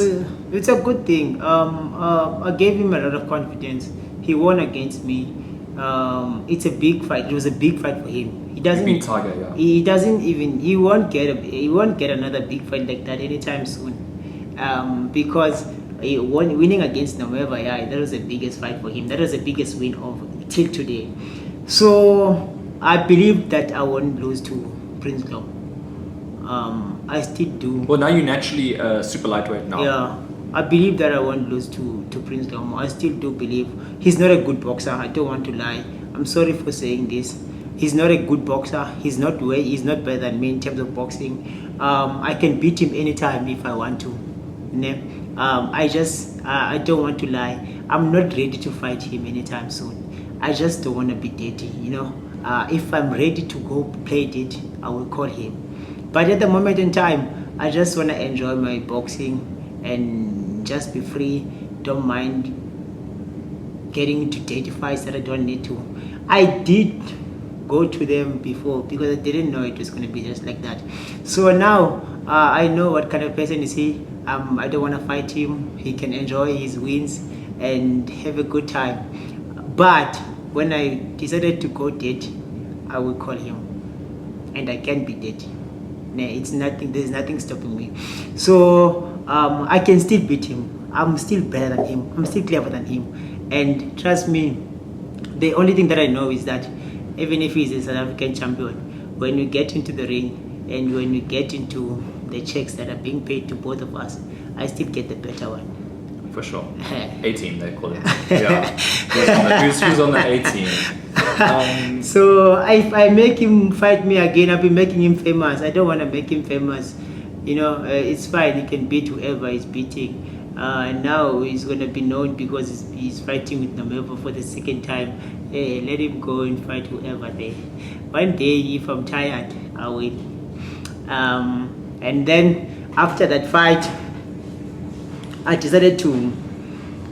It's a good thing. I gave him a lot of confidence. He won against me. It's a big fight. It was a big fight for him. He doesn't.
He beat Tiger, yeah.
He doesn't even. He won't get another big fight like that anytime soon. Because winning against Nomeva, yeah, that was the biggest fight for him. That was the biggest win of till today. So I believe that I won't lose to Prince Dom. I still do.
Well, now you're naturally super lightweight now.
Yeah, I believe that I won't lose to Prince Dom. I still do believe he's not a good boxer. I don't want to lie. I'm sorry for saying this. He's not a good boxer. He's not better than me in terms of boxing. I can beat him anytime if I want to. I don't want to lie. I'm not ready to fight him anytime soon. I just don't want to be dirty, if I'm ready to go play it, I will call him. But at the moment in time, I just want to enjoy my boxing and just be free. Don't mind getting into dirty fights that I don't need to. I did go to them before because I didn't know it was going to be just like that. So now I know what kind of person is he. I don't want to fight him. He can enjoy his wins and have a good time. But when I decided to go date, I will call him, and I can be date. It's nothing. There's nothing stopping me. So I can still beat him. I'm still better than him. I'm still clever than him. And trust me, the only thing that I know is that even if he's a South African champion, when we get into the ring and when we get into the checks that are being paid to both of us, I still get the better one.
For sure. A-team, they call it. Yeah. Who's on the A-team?
So if I make him fight me again, I'll be making him famous. I don't want to make him famous. It's fine. He can beat whoever he's beating. Now he's going to be known because he's fighting with Nomeva for the second time. Hey, let him go and fight whoever there. One day, if I'm tired, I will. And then after that fight, I decided to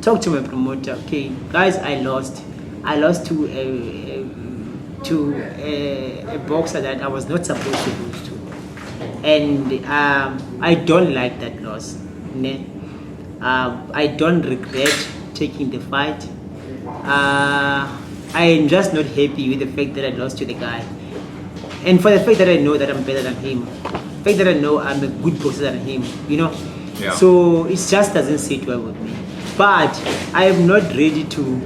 talk to my promoter. Okay, guys, I lost to a boxer that I was not supposed to lose to, and I don't like that loss. I don't regret taking the fight. I am just not happy with the fact that I lost to the guy, and for the fact that I know that I'm better than him, the fact that I know I'm a good boxer than him,
Yeah.
So it just doesn't sit well with me. But I am not ready to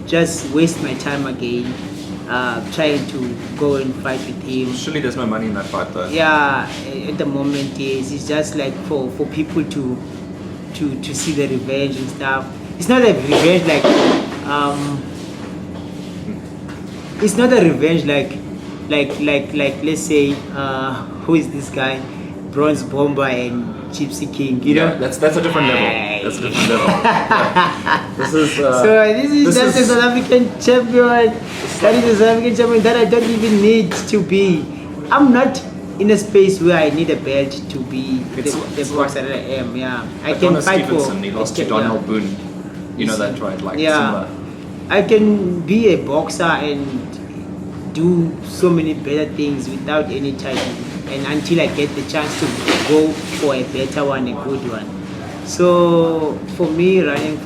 just waste my time again trying to go and fight with him.
Surely there's no money in that fight though.
Yeah, at the moment, yes. It's just like for people to see the revenge and stuff. It's not a revenge like it's not a revenge like let's say who is this guy? Bronze Bomber and Gypsy King, know?
That's a different level. That's a different level. Yeah. This is
a South African champion. That is a South African champion that I don't even need to be. I'm not in a space where I need a belt to be the boxer that I am. Yeah, I can fight
Stevenson, he lost to Donald Boone. You know that, right? Like
yeah,
similar.
I can be a boxer and do so many better things without any title. And until I get the chance to go for a better one, a good one. So for me, running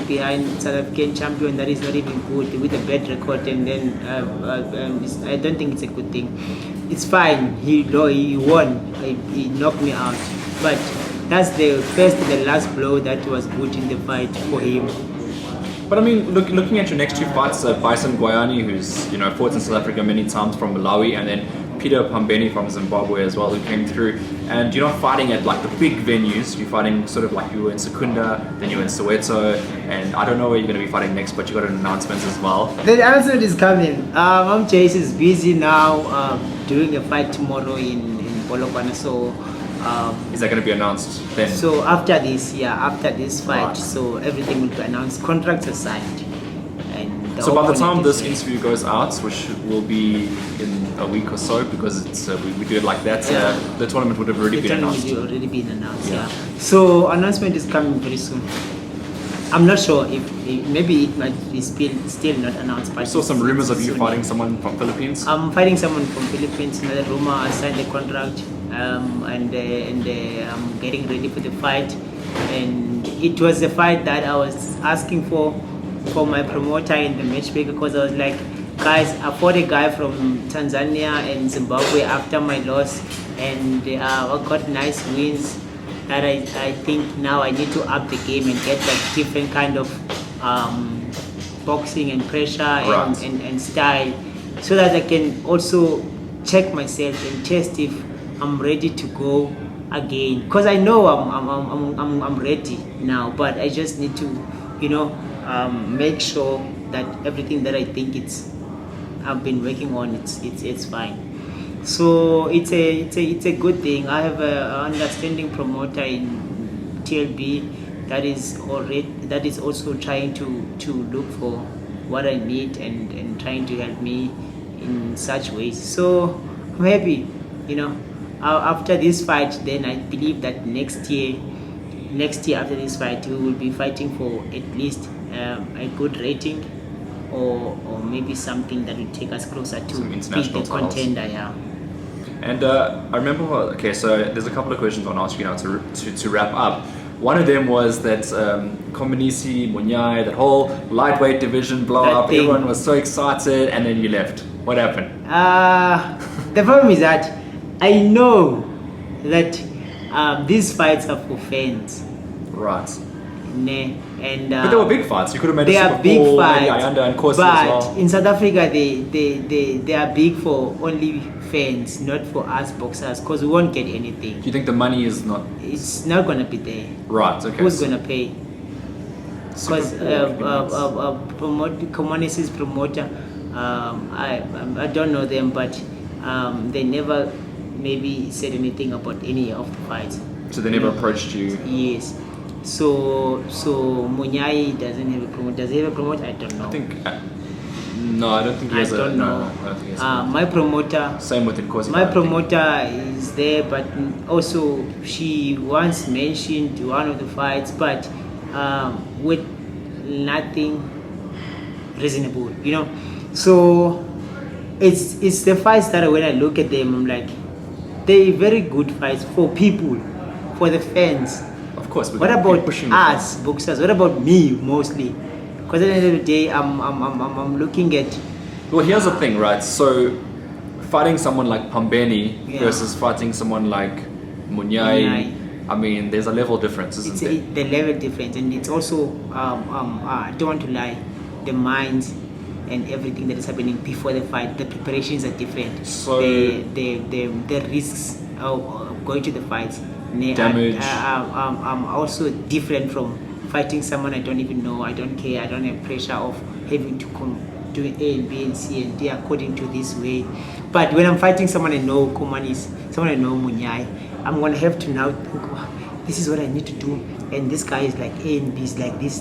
behind South African champion that is not even good with a bad record, and then I don't think it's a good thing. It's fine. He won. He knocked me out, but that's the first and the last blow that was good in the fight for him.
But I mean, looking at your next two fights, Bison Guayani, who's fought in South Africa many times from Malawi, and then Peter Pambeni from Zimbabwe as well, who came through, and you're not fighting at like the big venues. You're fighting sort of like you were in Secunda, then you were in Soweto, and I don't know where you're going to be fighting next, but you got an announcement as well.
The announcement is coming. Chase is busy now doing a fight tomorrow in Polokwane, so
is that going to be announced then?
So after this fight,
Right.
So everything will be announced. Contracts are signed. And
So by the time this interview goes out, which will be in a week or so because it's we do it like that.
Yeah.
The tournament would have already
The
been
tournament
announced.
will already been announced.
Yeah.
Yeah. So announcement is coming very soon. I'm not sure if maybe it might be still not announced. But
I saw some rumors of you
soon.
fighting someone from Philippines.
I'm fighting someone from Philippines. Another rumor. I signed a contract, and I'm getting ready for the fight. And it was the fight that I was asking for my promoter in the matchmaker, because I was like, guys, I fought a guy from Tanzania and Zimbabwe after my loss, and I got nice wins. That I think now I need to up the game and get like different kind of boxing and pressure and style, so that I can also check myself and test if I'm ready to go again. Because I know I'm ready now, but I just need to, make sure that everything that I think I've been working on, it's fine. So it's a good thing. I have a understanding promoter in TLB that is also trying to look for what I need and trying to help me in such ways. So I'm happy, After this fight, then I believe that next year after this fight, we will be fighting for at least a good rating, or maybe something that will take us closer to
Some
being
international
the
titles.
contender. Yeah.
And I remember, so there's a couple of questions I want to ask you now to wrap up. One of them was that Kombinisi, Munyai, that whole lightweight division blow
That
up,
thing.
everyone was so excited, and then you left. What happened?
The problem is that I know that these fights are for fans.
Right.
And
But they were big fights. You could have made
they
a
are
Super
big
Bowl,
fights,
maybe Ayanda and Kosi
but
as well.
in South Africa they are big for only fans, not for us boxers, because we won't get anything.
Do you think the money is not
It's not gonna be there.
right? Okay.
Who's gonna pay? Because
Super Bowl would be nice.
Community's promoter, I don't know them, but they never maybe said anything about any of the fights.
So they never approached you.
Yes. So Munyai doesn't have a promoter. Does he have a promoter? I don't know.
I think. No, I don't think he
I
has a.
don't
No,
know.
I don't think he has a.
My promoter.
Same with Nkosi.
My
I think.
promoter is there, but also she once mentioned one of the fights, but with nothing reasonable, So it's the fights that when I look at them, I'm like, they're very good fights for people, for the fans.
Of course.
What about us boxers? What about me mostly? Because at the end of the day, I'm looking at.
Well, here's the thing, right? So, fighting someone like Pambeni
Yeah.
versus fighting someone like Munyai, I mean, there's a level difference, isn't there?
The level difference, and it's also I don't want to lie, the minds and everything that is happening before the fight, the preparations are different.
So-
the risks of going to the fights,
Damage.
I'm also different from fighting someone I don't even know. I don't care. I don't have pressure of having to do A and B and C and D according to this way. But when I'm fighting someone I know, someone I know, Munyai, I'm gonna have to now think, wow, this is what I need to do, and this guy is like A and B is like this,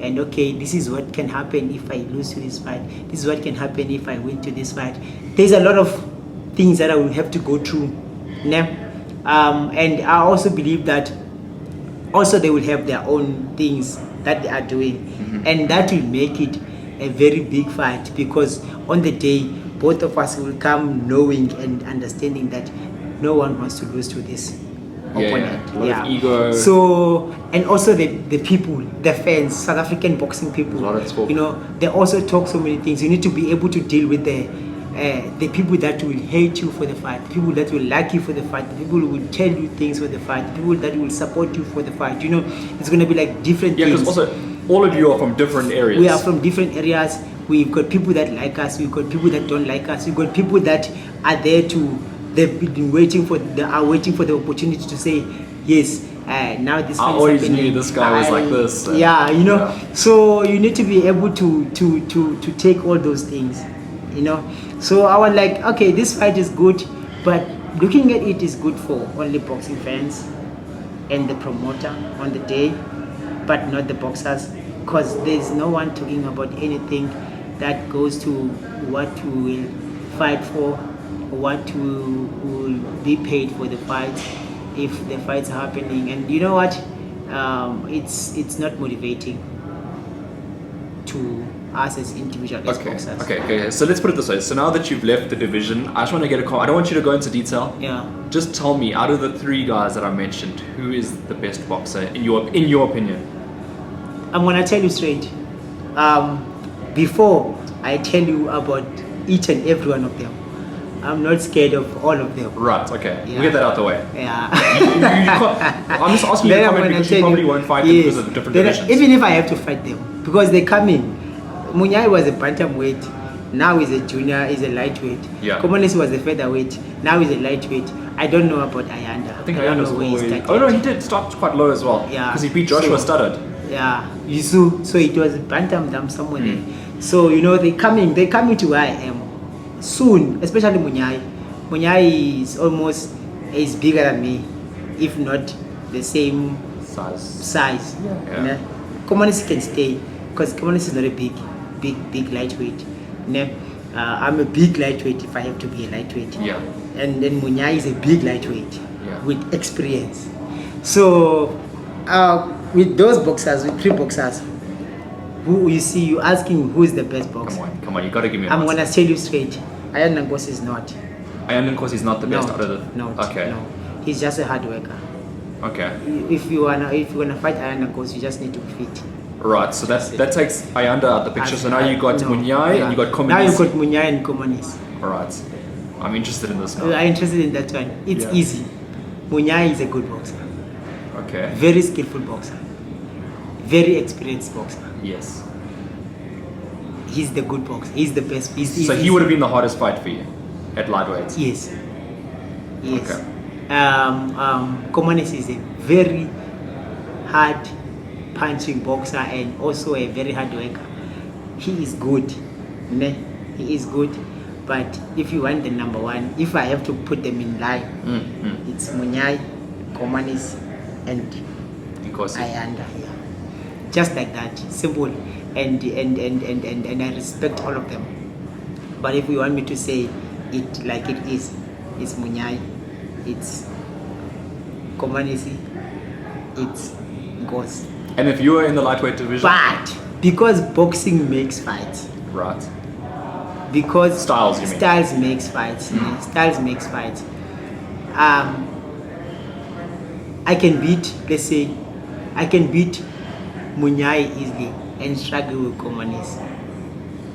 and okay, this is what can happen if I lose to this fight. This is what can happen if I win to this fight. There's a lot of things that I will have to go through. And I also believe that also they will have their own things that they are doing, and that will make it a very big fight, because on the day both of us will come knowing and understanding that no one wants to lose to this opponent.
A lot of ego.
So, and also the people, the fans, South African boxing people,
A lot of talk.
they also talk so many things. You need to be able to deal with the people that will hate you for the fight, the people that will like you for the fight, the people who will tell you things for the fight, the people that will support you for the fight. It's going to be like different
Yeah,
things.
because also all of you are from different areas.
We are from different areas. We've got people that like us. We've got people that don't like us. We've got people that are there they've been waiting for the opportunity to say, yes, now this
I
fight is
always
happening.
knew this guy was like this.
Yeah. So you need to be able to take all those things, So I was like, okay, this fight is good, but looking at it is good for only boxing fans and the promoter on the day, but not the boxers, because there's no one talking about anything that goes to what we will fight for, what will be paid for the fights, if the fights are happening. And you know what? It's not motivating to us as individual boxers.
Okay. So let's put it this way. So now that you've left the division, I just want to get a call. I don't want you to go into detail.
Yeah.
Just tell me, out of the 3 guys that I mentioned, who is the best boxer in your opinion?
I'm gonna tell you straight. Before I tell you about each and every one of them, I'm not scared of all of them.
Right. Okay.
Yeah.
We'll get that out the way.
Yeah.
I'm just asking you to comment because you probably won't fight them because of the different divisions.
Even if I have to fight them, because they come in. Munyai was a bantamweight, now he's a junior, he's a lightweight.
Yeah.
Komanesi was a featherweight, now he's a lightweight. I don't know about Ayanda.
I think
don't
Ayanda's
know where he
always...
started.
Oh no, he did start quite low as well.
Yeah.
Because he beat Joshua Studdard.
Yeah. So it was bantam somewhere there. So they coming to where I am soon, especially Munyai. Munyai is almost bigger than me, if not the same size.
Yeah.
Komanesi can stay because Komanesi is not a big lightweight. I'm a big lightweight if I have to be a lightweight.
Yeah.
And then Munyai is a big lightweight with experience. So with those boxers, with 3 boxers, who you asking who is the best boxer?
Come on, you gotta give me an
I'm
answer.
gonna tell you straight. Ayanda Ngosi is not.
Ayanda Ngosi is not the best out of the...
No.
Okay.
No. He's just a hard worker.
Okay.
If you're gonna fight Ayanda Ngosi, you just need to be fit.
Right, so that takes Ayanda out the picture. So now you got Munyai and you got Komanesi.
Now you got Munyai and Komanesi.
Alright. I'm interested in this now.
I'm interested in that one. It's easy. Munyai is a good boxer.
Okay.
Very skillful boxer. Very experienced boxer.
Yes.
He's the good boxer. He's the best.
So he would have been the hardest fight for you at lightweight?
Yes.
Okay.
Komanesi is a very hard punching boxer and also a very hard worker. He is good. He is good. But if you want the number one, if I have to put them in line, it's Munyai, Komanesi, and Ayanda. Yeah. Just like that. Simple. And I respect all of them. But if you want me to say it like it is, it's Munyai, it's Komanesi, it's Ngosi.
And if you were in the lightweight division?
But because boxing makes fights.
Right.
Because
styles, you mean?
Styles makes fights. Styles makes fights. I can beat, let's say, Munyai easily and struggle with Komanesi.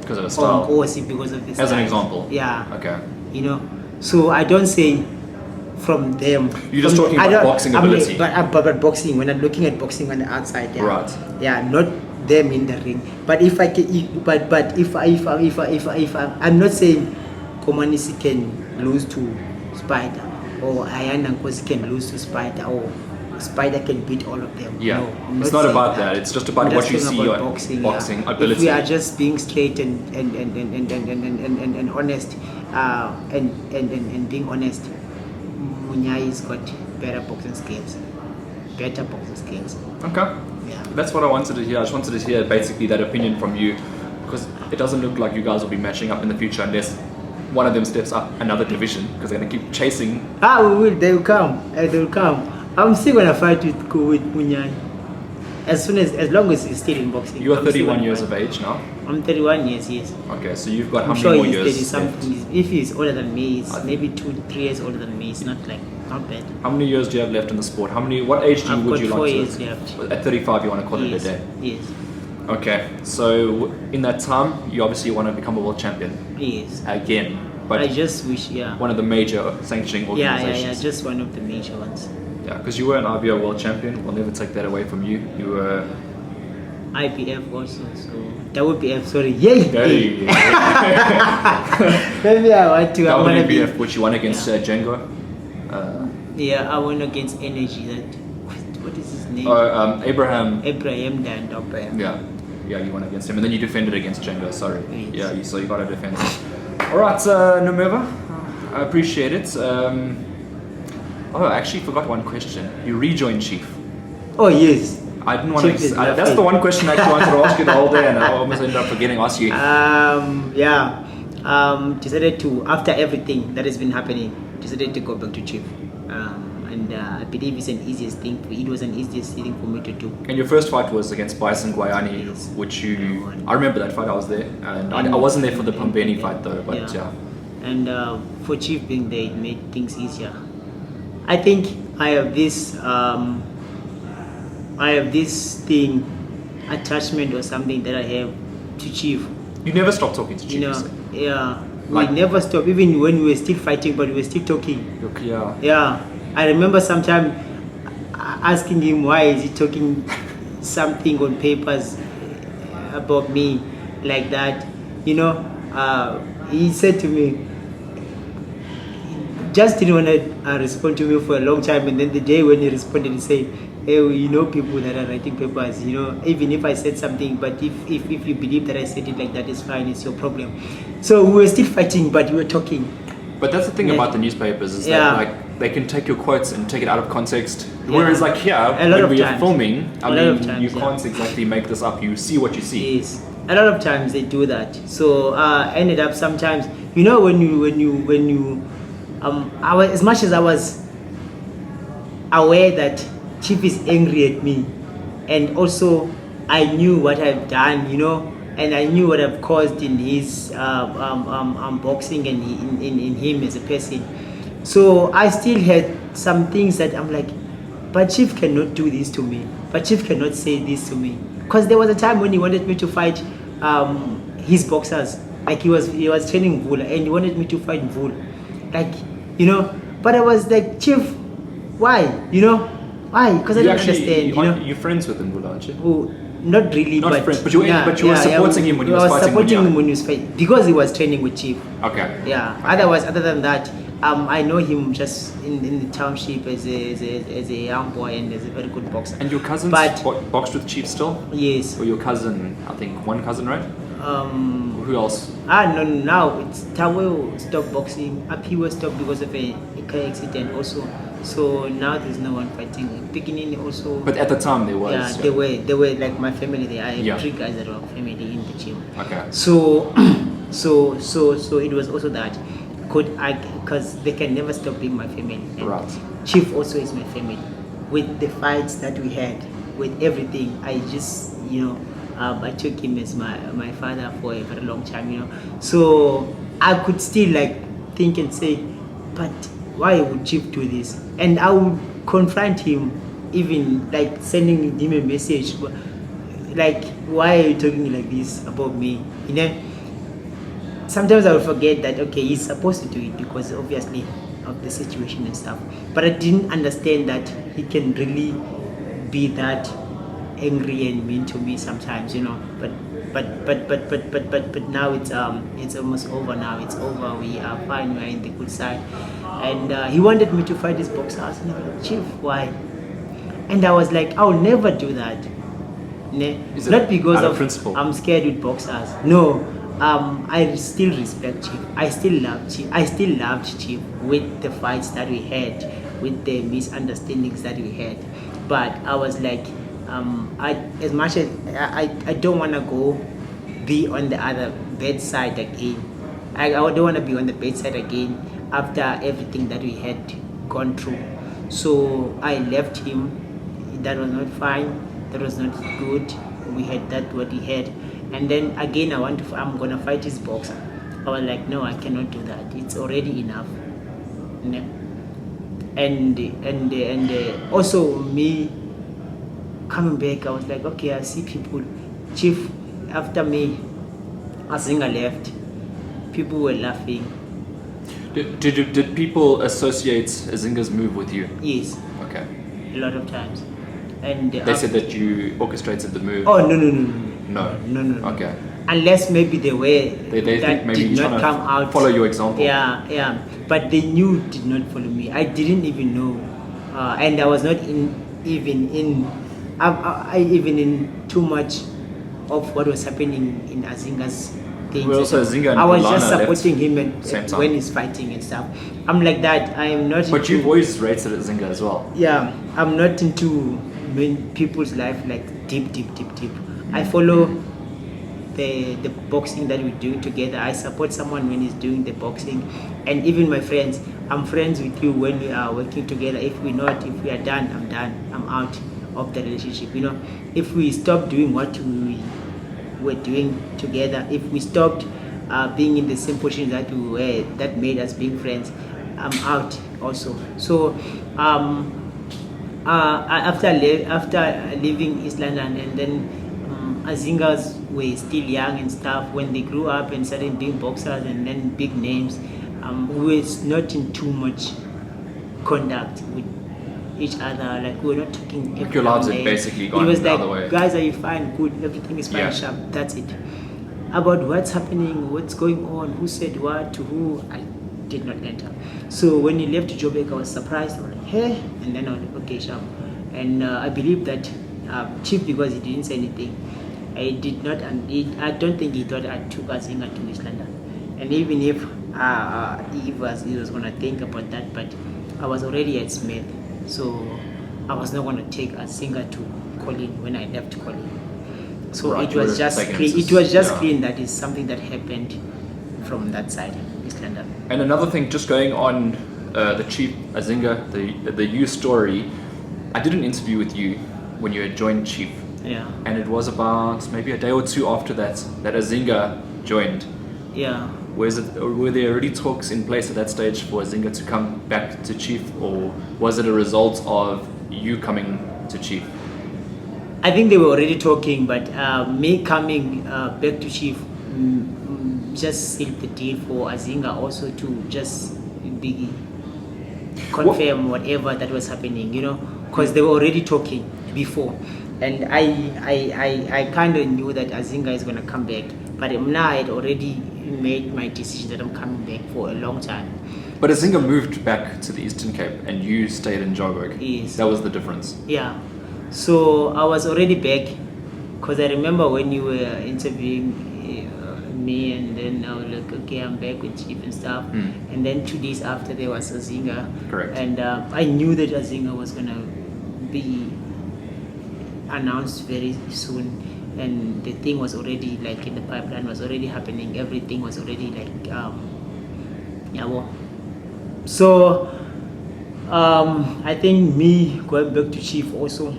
Because of the style?
Or Ngosi because of the style.
As an example?
Yeah.
Okay.
So I don't say from them.
You're just talking about boxing ability.
But boxing, when I'm looking at boxing on the outside,
right?
Yeah, not them in the ring. But if I can, if I'm not saying Komanesi can lose to Spider, or Ayanda Ngosi can lose to Spider, or Spider can beat all of them.
Yeah,
no,
it's not about that. It's just about what you see on boxing ability.
If we are just being straight and honest, and being honest, Munyai's got better boxing skills.
Okay.
Yeah.
That's what I wanted to hear. I just wanted to hear basically that opinion from you, because it doesn't look like you guys will be matching up in the future unless one of them steps up another division, because they're gonna keep chasing.
They will come. They will come. I'm still gonna fight with Munyai. As long as he's still in boxing.
You are 31 years of age now?
I'm 31 years, yes.
Okay, so you've got how
I'm
many
sure
more years
he's
left?
If he's older than me, he's maybe 2-3 years older than me. It's not bad.
How many years do you have left in the sport? What age would you like to?
4 years left.
At 35 you want to call it a day?
Yes.
Okay, so in that time you obviously want to become a world champion?
Yes.
Again. But
I just wish,
one of the major sanctioning organizations.
Yeah, just one of the major ones.
Yeah, because you were an IBO world champion. We'll never take that away from you. You were
IPF also, so WPF, sorry. Yay! Maybe I want to.
WPF, which you won against Django.
I won against Energy. What is his name?
Abraham
Dan.
Yeah, you won against him, and then you defended against Django. Sorry.
Yes.
Yeah, so you got a defense. All right, Nomeva, I appreciate it. I actually forgot one question. You rejoined Chief.
Oh yes.
I didn't want to. That's the one question I actually wanted to ask you the whole day, and I almost ended up forgetting to ask you.
decided to, after everything that has been happening, decided to go back to Chief. And I believe it's an easiest thing. It was an easiest thing for me to do.
And your first fight was against Bison Guayani,
Yes.
which I remember that fight. I was there, and I wasn't there for the Pambeni fight though. But yeah.
And for Chief being there, it made things easier. I think I have this thing, attachment or something that I have to Chief.
You never stopped talking to Chief.
You know,
you said.
yeah.
Like-
We never stopped, even when we were still fighting, but we were still talking.
Yeah.
Yeah, I remember sometime asking him why is he talking something on papers about me like that. You know, he said to me, just didn't want to respond to me for a long time, and then the day when he responded, he said, "Hey, you know people that are writing papers. You know, even if I said something, but if you believe that I said it like that, it's fine. It's your problem." So we were still fighting, but we were talking.
But that's the thing
Yeah.
about the newspapers is
Yeah.
that like they can take your quotes and take it out of context. Whereas like here,
A lot
when
of
we are
times.
filming, I
A lot
mean,
of times,
you
yeah.
can't exactly make this up. You see what you see.
Yes, a lot of times they do that. So ended up sometimes, you know, when you I was, as much as I was aware that Chief is angry at me, and also I knew what I've done, you know, and I knew what I've caused in his boxing and in him as a person. So I still had some things that I'm like, but Chief cannot do this to me. But Chief cannot say this to me. Because there was a time when he wanted me to fight his boxers. Like he was training Vula, and he wanted me to fight Vula. Like, you know, but I was like, Chief, why? You know, why? Because I
You
don't
actually,
understand. You know,
you're friends with him, aren't you?
oh, not really,
Not
but
friends, but you were supporting him when he was
I was
fighting
supporting
Munya.
him when he was fighting because he was training with Chief.
Okay.
Yeah. Otherwise, other than that, I know him just in the township as a young boy and as a very good boxer.
And your cousins
But-
boxed with Chief still?
Yes.
Or your cousin, I think one cousin, right? Who else?
No, now it's Tawe stopped boxing. Apiwa stopped because of a car accident also. So now there's no one fighting. Beginning also.
But at the time there was.
yeah, they were like my family. They are
Yeah.
3 guys that were family in the gym.
Okay.
So, so it was also that. Because they can never stop being my family. And
Right.
Chief also is my family. With the fights that we had, with everything, I just, you know, I took him as my father for a very long time, you know. So I could still like think and say, but why would Chief do this? And I would confront him, even like sending him a message, like, why are you talking like this about me? You know. Sometimes I would forget that okay, he's supposed to do it because obviously of the situation and stuff. But I didn't understand that he can really be that angry and mean to me sometimes, you know. But now it's almost over now. It's over. We are fine. We are in the good side. And he wanted me to fight his boxers. And I was like, Chief, why? And I was like, I'll never do that.
Is it
Not because
out of
of
principle?
I'm scared with boxers. No. I still respect Chief. I still love Chief. I still loved Chief with the fights that we had, with the misunderstandings that we had. But I was like, as much as I don't want to go be on the other bad side again. I don't want to be on the bad side again after everything that we had gone through. So I left him. That was not fine. That was not good. We had that what he had. And then again, I'm gonna fight his boxer. I was like, no, I cannot do that. It's already enough. You know? And also me coming back, I was like, okay, I see people. Chief, after me, Azinga left. People were laughing.
Did people associate Azinga's move with you?
Yes,
Okay.
a lot of times. And
They said that you orchestrated the move.
oh no.
No. Okay.
Unless maybe they were
They
that
think maybe
did
you're
not
trying
come
to
out.
follow your example.
Yeah. But they knew did not follow me. I didn't even know, and I was not even in too much of what was happening in Azinga's things.
Well, also Azinga and
I was
Ulana
just
left
supporting him and
same time.
when he's fighting and stuff. I'm like that. I am not.
But
into,
you've always rated Azinga as well.
yeah, I'm not into people's life like deep. I follow the boxing that we do together. I support someone when he's doing the boxing, and even my friends. I'm friends with you when we are working together. If we are done, I'm done. I'm out of the relationship. If we stop doing what we were doing together, if we stopped being in the same position that we were, that made us being friends, I'm out also. So after leaving East London, and then Azingas were still young and stuff. When they grew up and started being boxers and then big names, we were not in too much contact with each other. Like, we were not talking.
Like, your lives had basically gone the other way.
Guys, are you fine? Good. Everything is fine. Sharp. That's it. About what's happening, what's going on, who said what to who, I did not enter. So when you left Joburg, I was surprised. I was like, hey, and then I was like, okay, sharp. And I believe that Chief, because he didn't say anything, I did not, and I don't think he thought I took Azinga to East London. And even if he was gonna think about that, but I was already at Smith, so I was not gonna take Azinga to Colin when I left Colin. So
right,
it was just clean. It was just clean. That is something that happened from that side, East London.
And another thing, just going on the Chief Azinga, the you story. I did an interview with you when you had joined Chief.
Yeah.
And it was about maybe a day or two after that Azinga joined.
Yeah.
Were there already talks in place at that stage for Azinga to come back to Chief, or was it a result of you coming to Chief?
I think they were already talking, but me coming back to Chief just sealed the deal for Azinga also to just be confirm whatever that was happening, because they were already talking before. And I kind of knew that Azinga is going to come back, but now I had already made my decision that I'm coming back for a long time.
But Azinga moved back to the Eastern Cape and you stayed in Joburg.
Yes.
That was the difference.
Yeah. So I was already back, because I remember when you were interviewing me, and then I was like, okay, I'm back with Chief and stuff. And then 2 days after, there was Azinga.
Correct.
And I knew that Azinga was going to be announced very soon, and the thing was already like in the pipeline, was already happening. Everything was already like so I think me going back to Chief also,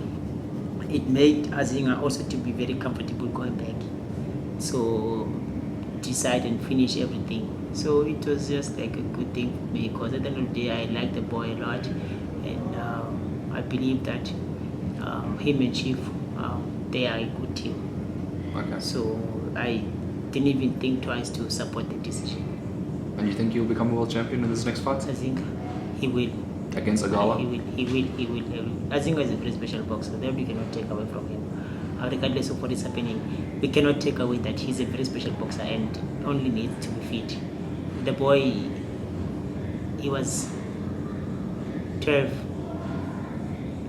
it made Azinga also to be very comfortable going back, so decide and finish everything. So it was just like a good thing for me, because at the end of the day I liked the boy a lot, and I believe that him and Chief, they are a good team.
Okay.
So I didn't even think twice to support the decision.
And you think you'll become a world champion in this next fight?
I think he will.
Against Agala?
He will. I think he's a very special boxer. That we cannot take away from him. Regardless of what is happening, we cannot take away that he's a very special boxer and only needs to be fit. The boy, he was 12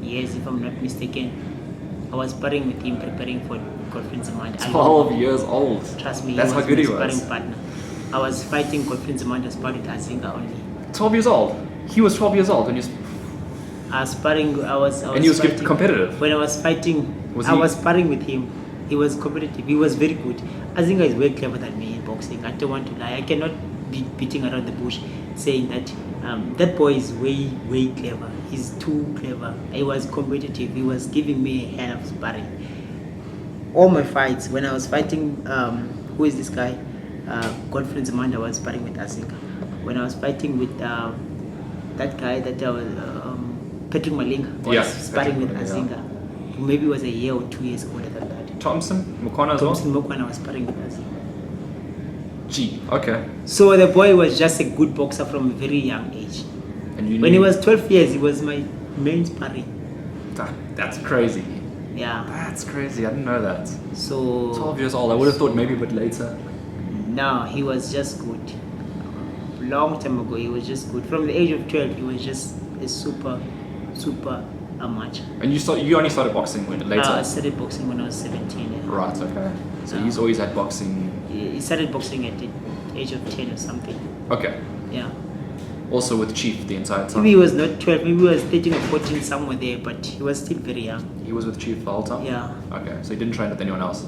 years, if I'm not mistaken. I was sparring with him, preparing for Conference Amanda.
12 years old.
Trust me,
that's how good he was.
Sparring partner. I was fighting Conference Amanda, sparring with Azinga only.
12 years old. He was 12 years old when you.
I was sparring. I was.
And he was
fighting.
competitive.
When I was fighting, I was sparring with him. He was competitive. He was very good. Azinga is way clever than me in boxing. I don't want to lie. I cannot be beating around the bush saying that that boy is way clever. He's too clever. He was competitive. He was giving me a hell of sparring. All my fights, when I was fighting, who is this guy? Conference Amanda, I was sparring with Azinga. When I was fighting with that guy that I was, Patrick Malinga, was sparring with Azinga. Yeah. Maybe it was a year or 2 years older than that.
Thompson Mukwana as well?
Thompson Mukwana was sparring with Azinga.
Gee, okay.
So the boy was just a good boxer from a very young age.
And
when he was 12 years, he was my main sparring.
That's crazy.
Yeah.
That's crazy. I didn't know that.
So
12 years old. I would have thought maybe a bit later.
No, he was just good. Long time ago, he was just good. From the age of 12, he was just a super amateur.
And you only started boxing when later?
I started boxing when I was 17. Yeah.
Right, okay. So he's always had boxing.
He started boxing at the age of 10 or something.
Okay.
Yeah.
Also with Chief the entire time?
Maybe he was not 12, maybe he was 13 or 14, somewhere there, but he was still very young.
He was with Chief the whole time?
Yeah.
Okay, so he didn't train with anyone else?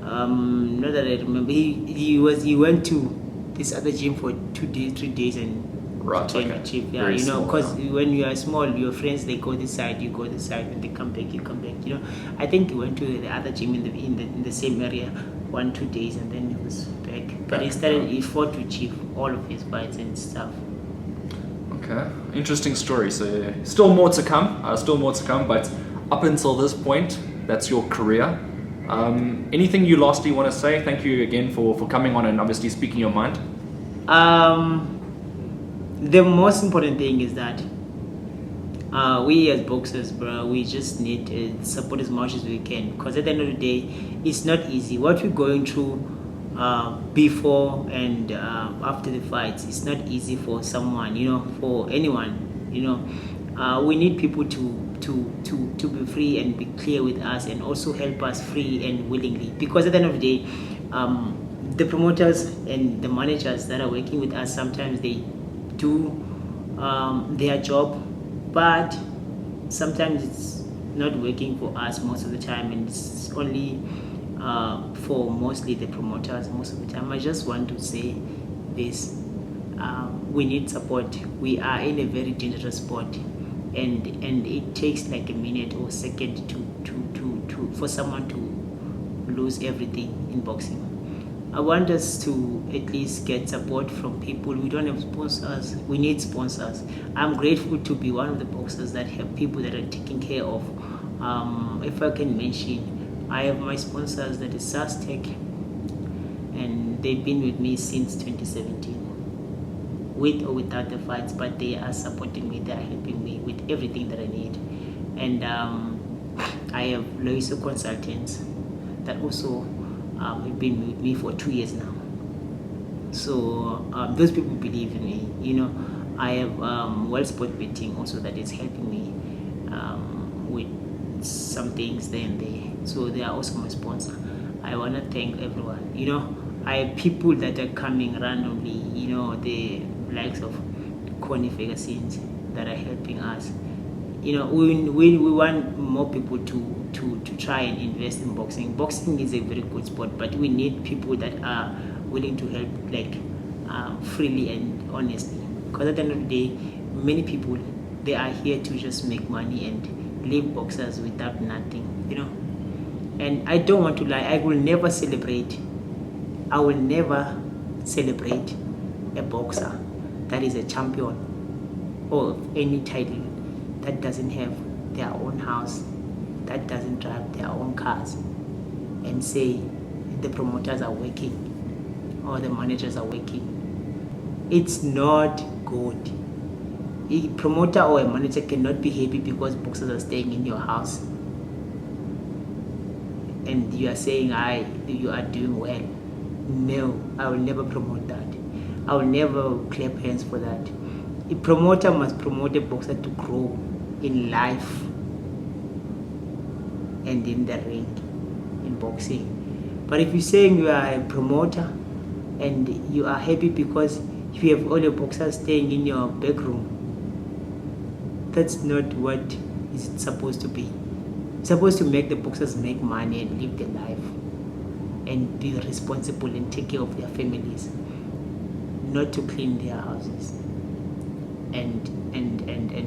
Not that I remember. He went to this other gym for 2 days, 3 days, and
Right,
trained
okay.
with Chief. Yeah,
Very
you know,
small,
because
yeah.
when you are small, your friends they go this side, you go this side, when they come back, you come back. You know, I think he went to the other gym in the same area 1 2 days, and then he was back. But he
Back,
started.
yeah.
He fought with Chief all of his fights and stuff.
Okay, interesting story. So yeah, still more to come. Still more to come. But up until this point, that's your career. Anything you lastly want to say? Thank you again for coming on and obviously speaking your mind.
The most important thing is that we as boxers, bro, we just need to support as much as we can, because at the end of the day, it's not easy. What we're going through before and after the fights, it's not easy for someone, you know, for anyone, you know. We need people to be free and be clear with us, and also help us free and willingly, because at the end of the day, the promoters and the managers that are working with us, sometimes they do their job, but sometimes it's not working for us most of the time, and it's only for mostly the promoters most of the time. I just want to say this: we need support. We are in a very dangerous sport, and it takes like a minute or second to for someone to lose everything in boxing. I want us to at least get support from people. We don't have sponsors. We need sponsors. I'm grateful to be one of the boxers that have people that are taking care of. If I can mention, I have my sponsors, that is SASTEC, and they've been with me since 2017, with or without the fights, but they are supporting me. They are helping me with everything that I need. And I have Loiso consultants that also have been with me for 2 years now. So those people believe in me. You know, I have Well Sport Betting also that is helping me with some things there and there. So they are also my sponsor. I want to thank everyone. You know, I have people that are coming randomly. You know, the likes of Connie Ferguson that are helping us. You know, we want more people to try and invest in boxing. Boxing is a very good sport, but we need people that are willing to help, like freely and honestly. Because at the end of the day, many people, they are here to just make money and leave boxers without nothing, you know. And I don't want to lie. I will never celebrate a boxer that is a champion or of any title that doesn't have their own house, that doesn't drive their own cars, and say the promoters are working or the managers are working. It's not good. A promoter or a manager cannot be happy because boxers are staying in your house and you are saying you are doing well. No, I will never promote that. I will never clap hands for that. A promoter must promote a boxer to grow in life and in the ring, in boxing. But if you're saying you are a promoter and you are happy because you have all your boxers staying in your bedroom, that's not what it's supposed to be. It's supposed to make the boxers make money and live their life and be responsible and take care of their families, not to clean their houses and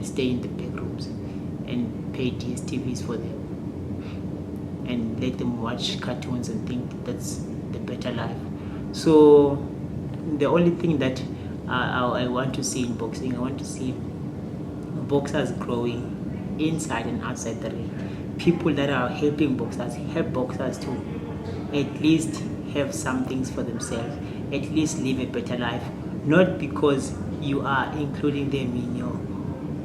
stay in the bedrooms and pay DSTVs for them and let them watch cartoons and think that's the better life. So the only thing that I want to see in boxing, I want to see boxers growing inside and outside the ring. People that are helping boxers help boxers to at least have some things for themselves, at least live a better life, not because you are including them in your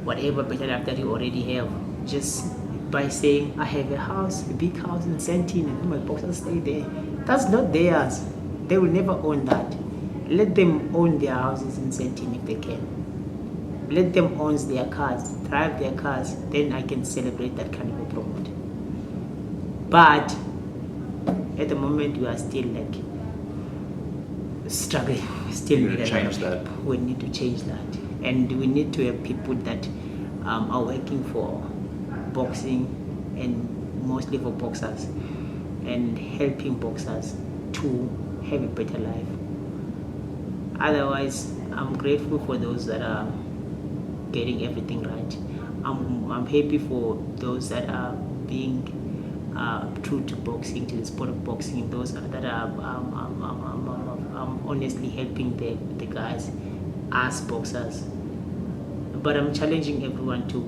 whatever better life that you already have, just by saying I have a house, a big house in Sentin, and my boxers stay there. That's not theirs. They will never own that. Let them own their houses in Sentin if they can. Let them own their cars, drive their cars, then I can celebrate that kind of a promote. But at the moment we are still like struggling. Still
You
need
need to change that.
We need to change that, and we need to have people that are working for boxing and mostly for boxers. and helping boxers to have a better life. Otherwise, I'm grateful for those that are getting everything right. I'm happy for those that are being true to boxing, to the sport of boxing, those that are honestly helping the guys as boxers. But I'm challenging everyone to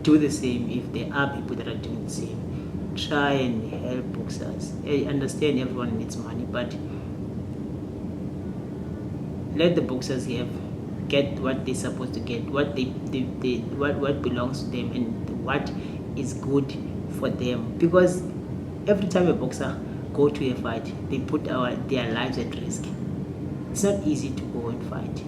do the same. If there are people that are doing the same, try and help boxers. I understand everyone needs money, but let the boxers get what they're supposed to get, what what belongs to them, and what is good for them. Because every time a boxer go to a fight, they put their lives at risk. It's not easy to go and fight.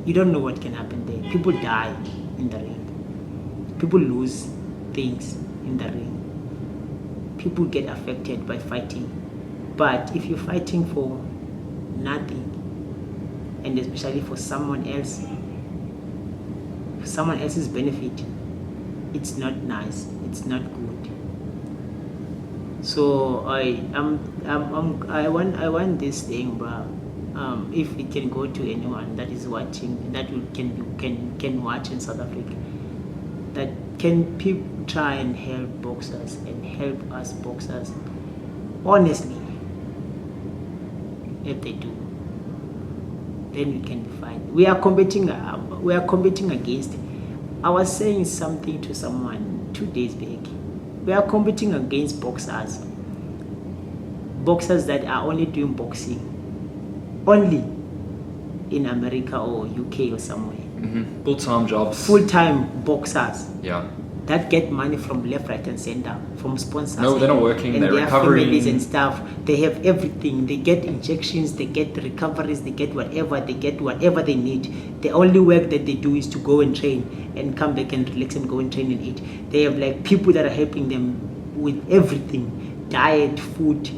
You don't know what can happen there. People die in the ring. People lose things in the ring. People get affected by fighting. But if you're fighting for nothing, and especially for someone else's benefit, it's not nice. It's not good. So I want this thing, but if it can go to anyone that is watching, that can watch in South Africa, that can people try and help boxers and help us boxers, honestly, if they do, then we can be fine. We are competing against. I was saying something to someone 2 days back. We are competing against boxers that are only doing boxing only in America or UK or somewhere.
Mm-hmm. Full-time jobs.
Full-time boxers.
Yeah.
That get money from left, right, and center, from sponsors.
No, they're not working.
And
they're
their
recovering.
families and stuff. They have everything. They get injections. They get recoveries. They get whatever. They get whatever they need. The only work that they do is to go and train and come back and relax and go and train and eat. They have like people that are helping them with everything: diet, food.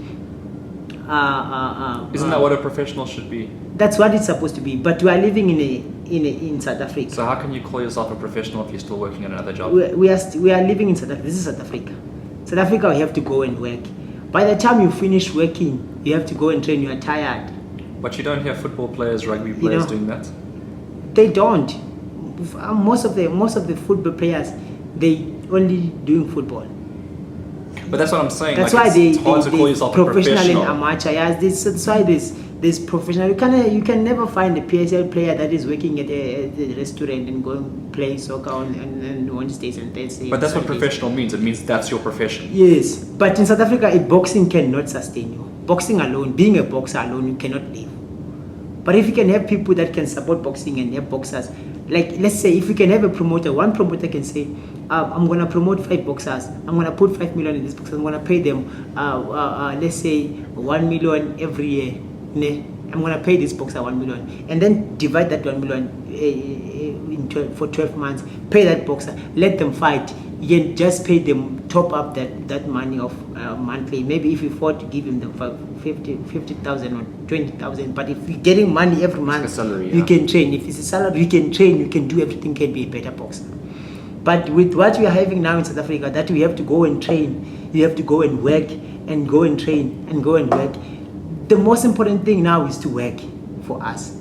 Isn't that what a professional should be?
That's what it's supposed to be. But we are living in South Africa.
So how can you call yourself a professional if you're still working at another job?
We are living in South Africa. This is South Africa. South Africa, we have to go and work. By the time you finish working, you have to go and train. You are tired.
But you don't hear football players, rugby players doing that.
They don't. Most of the football players, they only doing football.
But that's what I'm saying.
That's
like,
why
it's hard to call yourself a professional.
and amateur. Yes, that's why there's professional. You can never find a PSL player that is working at a restaurant and going play soccer on Wednesdays and Thursdays.
But that's what professional means. It means that's your profession.
Yes, but in South Africa, boxing cannot sustain you. Boxing alone, being a boxer alone, you cannot live. But if you can have people that can support boxing and have boxers, like let's say if you can have a promoter, one promoter can say, I'm going to promote 5 boxers. I'm going to put 5 million in this boxer. I'm going to pay them, let's say 1 million every year. I'm going to pay this boxer 1 million, and then divide that 1 million for 12 months. Pay that boxer. Let them fight. You can just pay them, top up that money of monthly. Maybe if you afford to give him them 50,000 or 20,000, but if you're getting money every month,
like a salary,
you can train. If it's a salary, you can train. You can do everything. Can be a better boxer. But with what we are having now in South Africa, that we have to go and train, you have to go and work and go and train and go and work. The most important thing now is to work for us,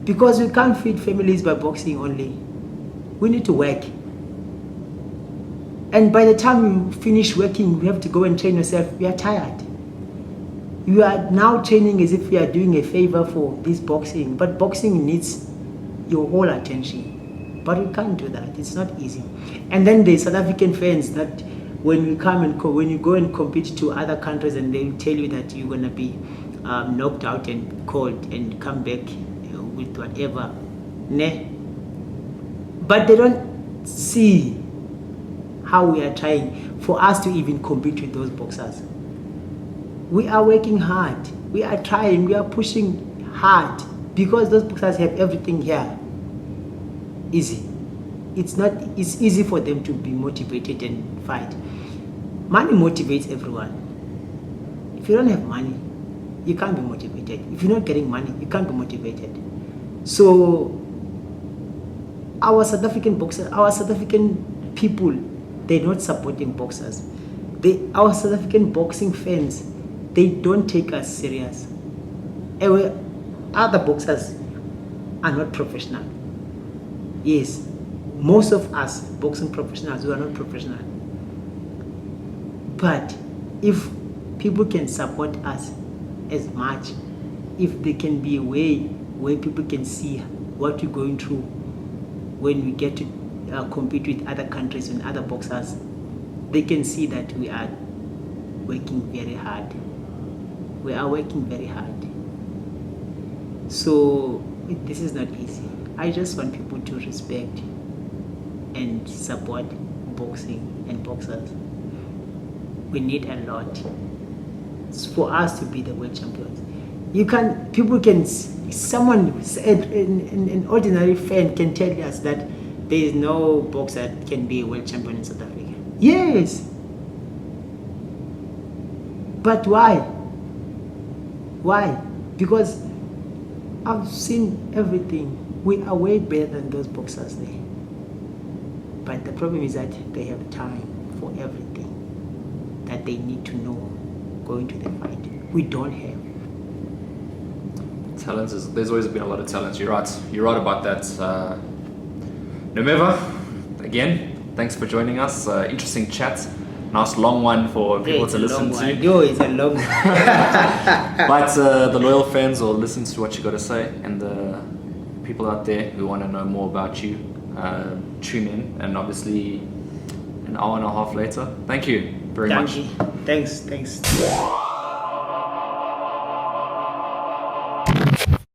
because we can't feed families by boxing only. We need to work. And by the time you finish working, you have to go and train yourself. We are tired. You are now training as if you are doing a favor for this boxing, but boxing needs your whole attention. But we can't do that. It's not easy. And then the South African fans that when you come and when you go and compete to other countries, and they tell you that you're gonna be knocked out and cold and come back with whatever, but they don't see how we are trying for us to even compete with those boxers. We are working hard. We are trying. We are pushing hard because those boxers have everything here. Easy. It's easy for them to be motivated and fight. Money motivates everyone. If you don't have money, you can't be motivated. If you're not getting money, you can't be motivated. So our South African boxers, our South African people, they're not supporting boxers. our South African boxing fans, they don't take us serious. Other boxers are not professional. Yes, most of us boxing professionals, we are not professional. But if people can support us as much, if there can be a way where people can see what we're going through when we get to compete with other countries and other boxers, they can see that we are working very hard. We are working very hard. So this is not easy. I just want people to respect and support boxing and boxers. We need a lot. It's for us to be the world champions. An ordinary fan can tell us that there is no boxer that can be a world champion in South Africa. Yes. But why? Why? Because I've seen everything. We are way better than those boxers there. But the problem is that they have time for everything that they need to know going to the fight. We don't have.
There's always been a lot of talent. You're right about that. Nomeva, again, thanks for joining us. Interesting chat. Nice long one for people to listen to.
Yo, it's a long one.
But the loyal fans will listen to what you got to say, and the people out there who want to know more about you, tune in. And obviously, an hour and a half later. Thank you very much.
Thanks.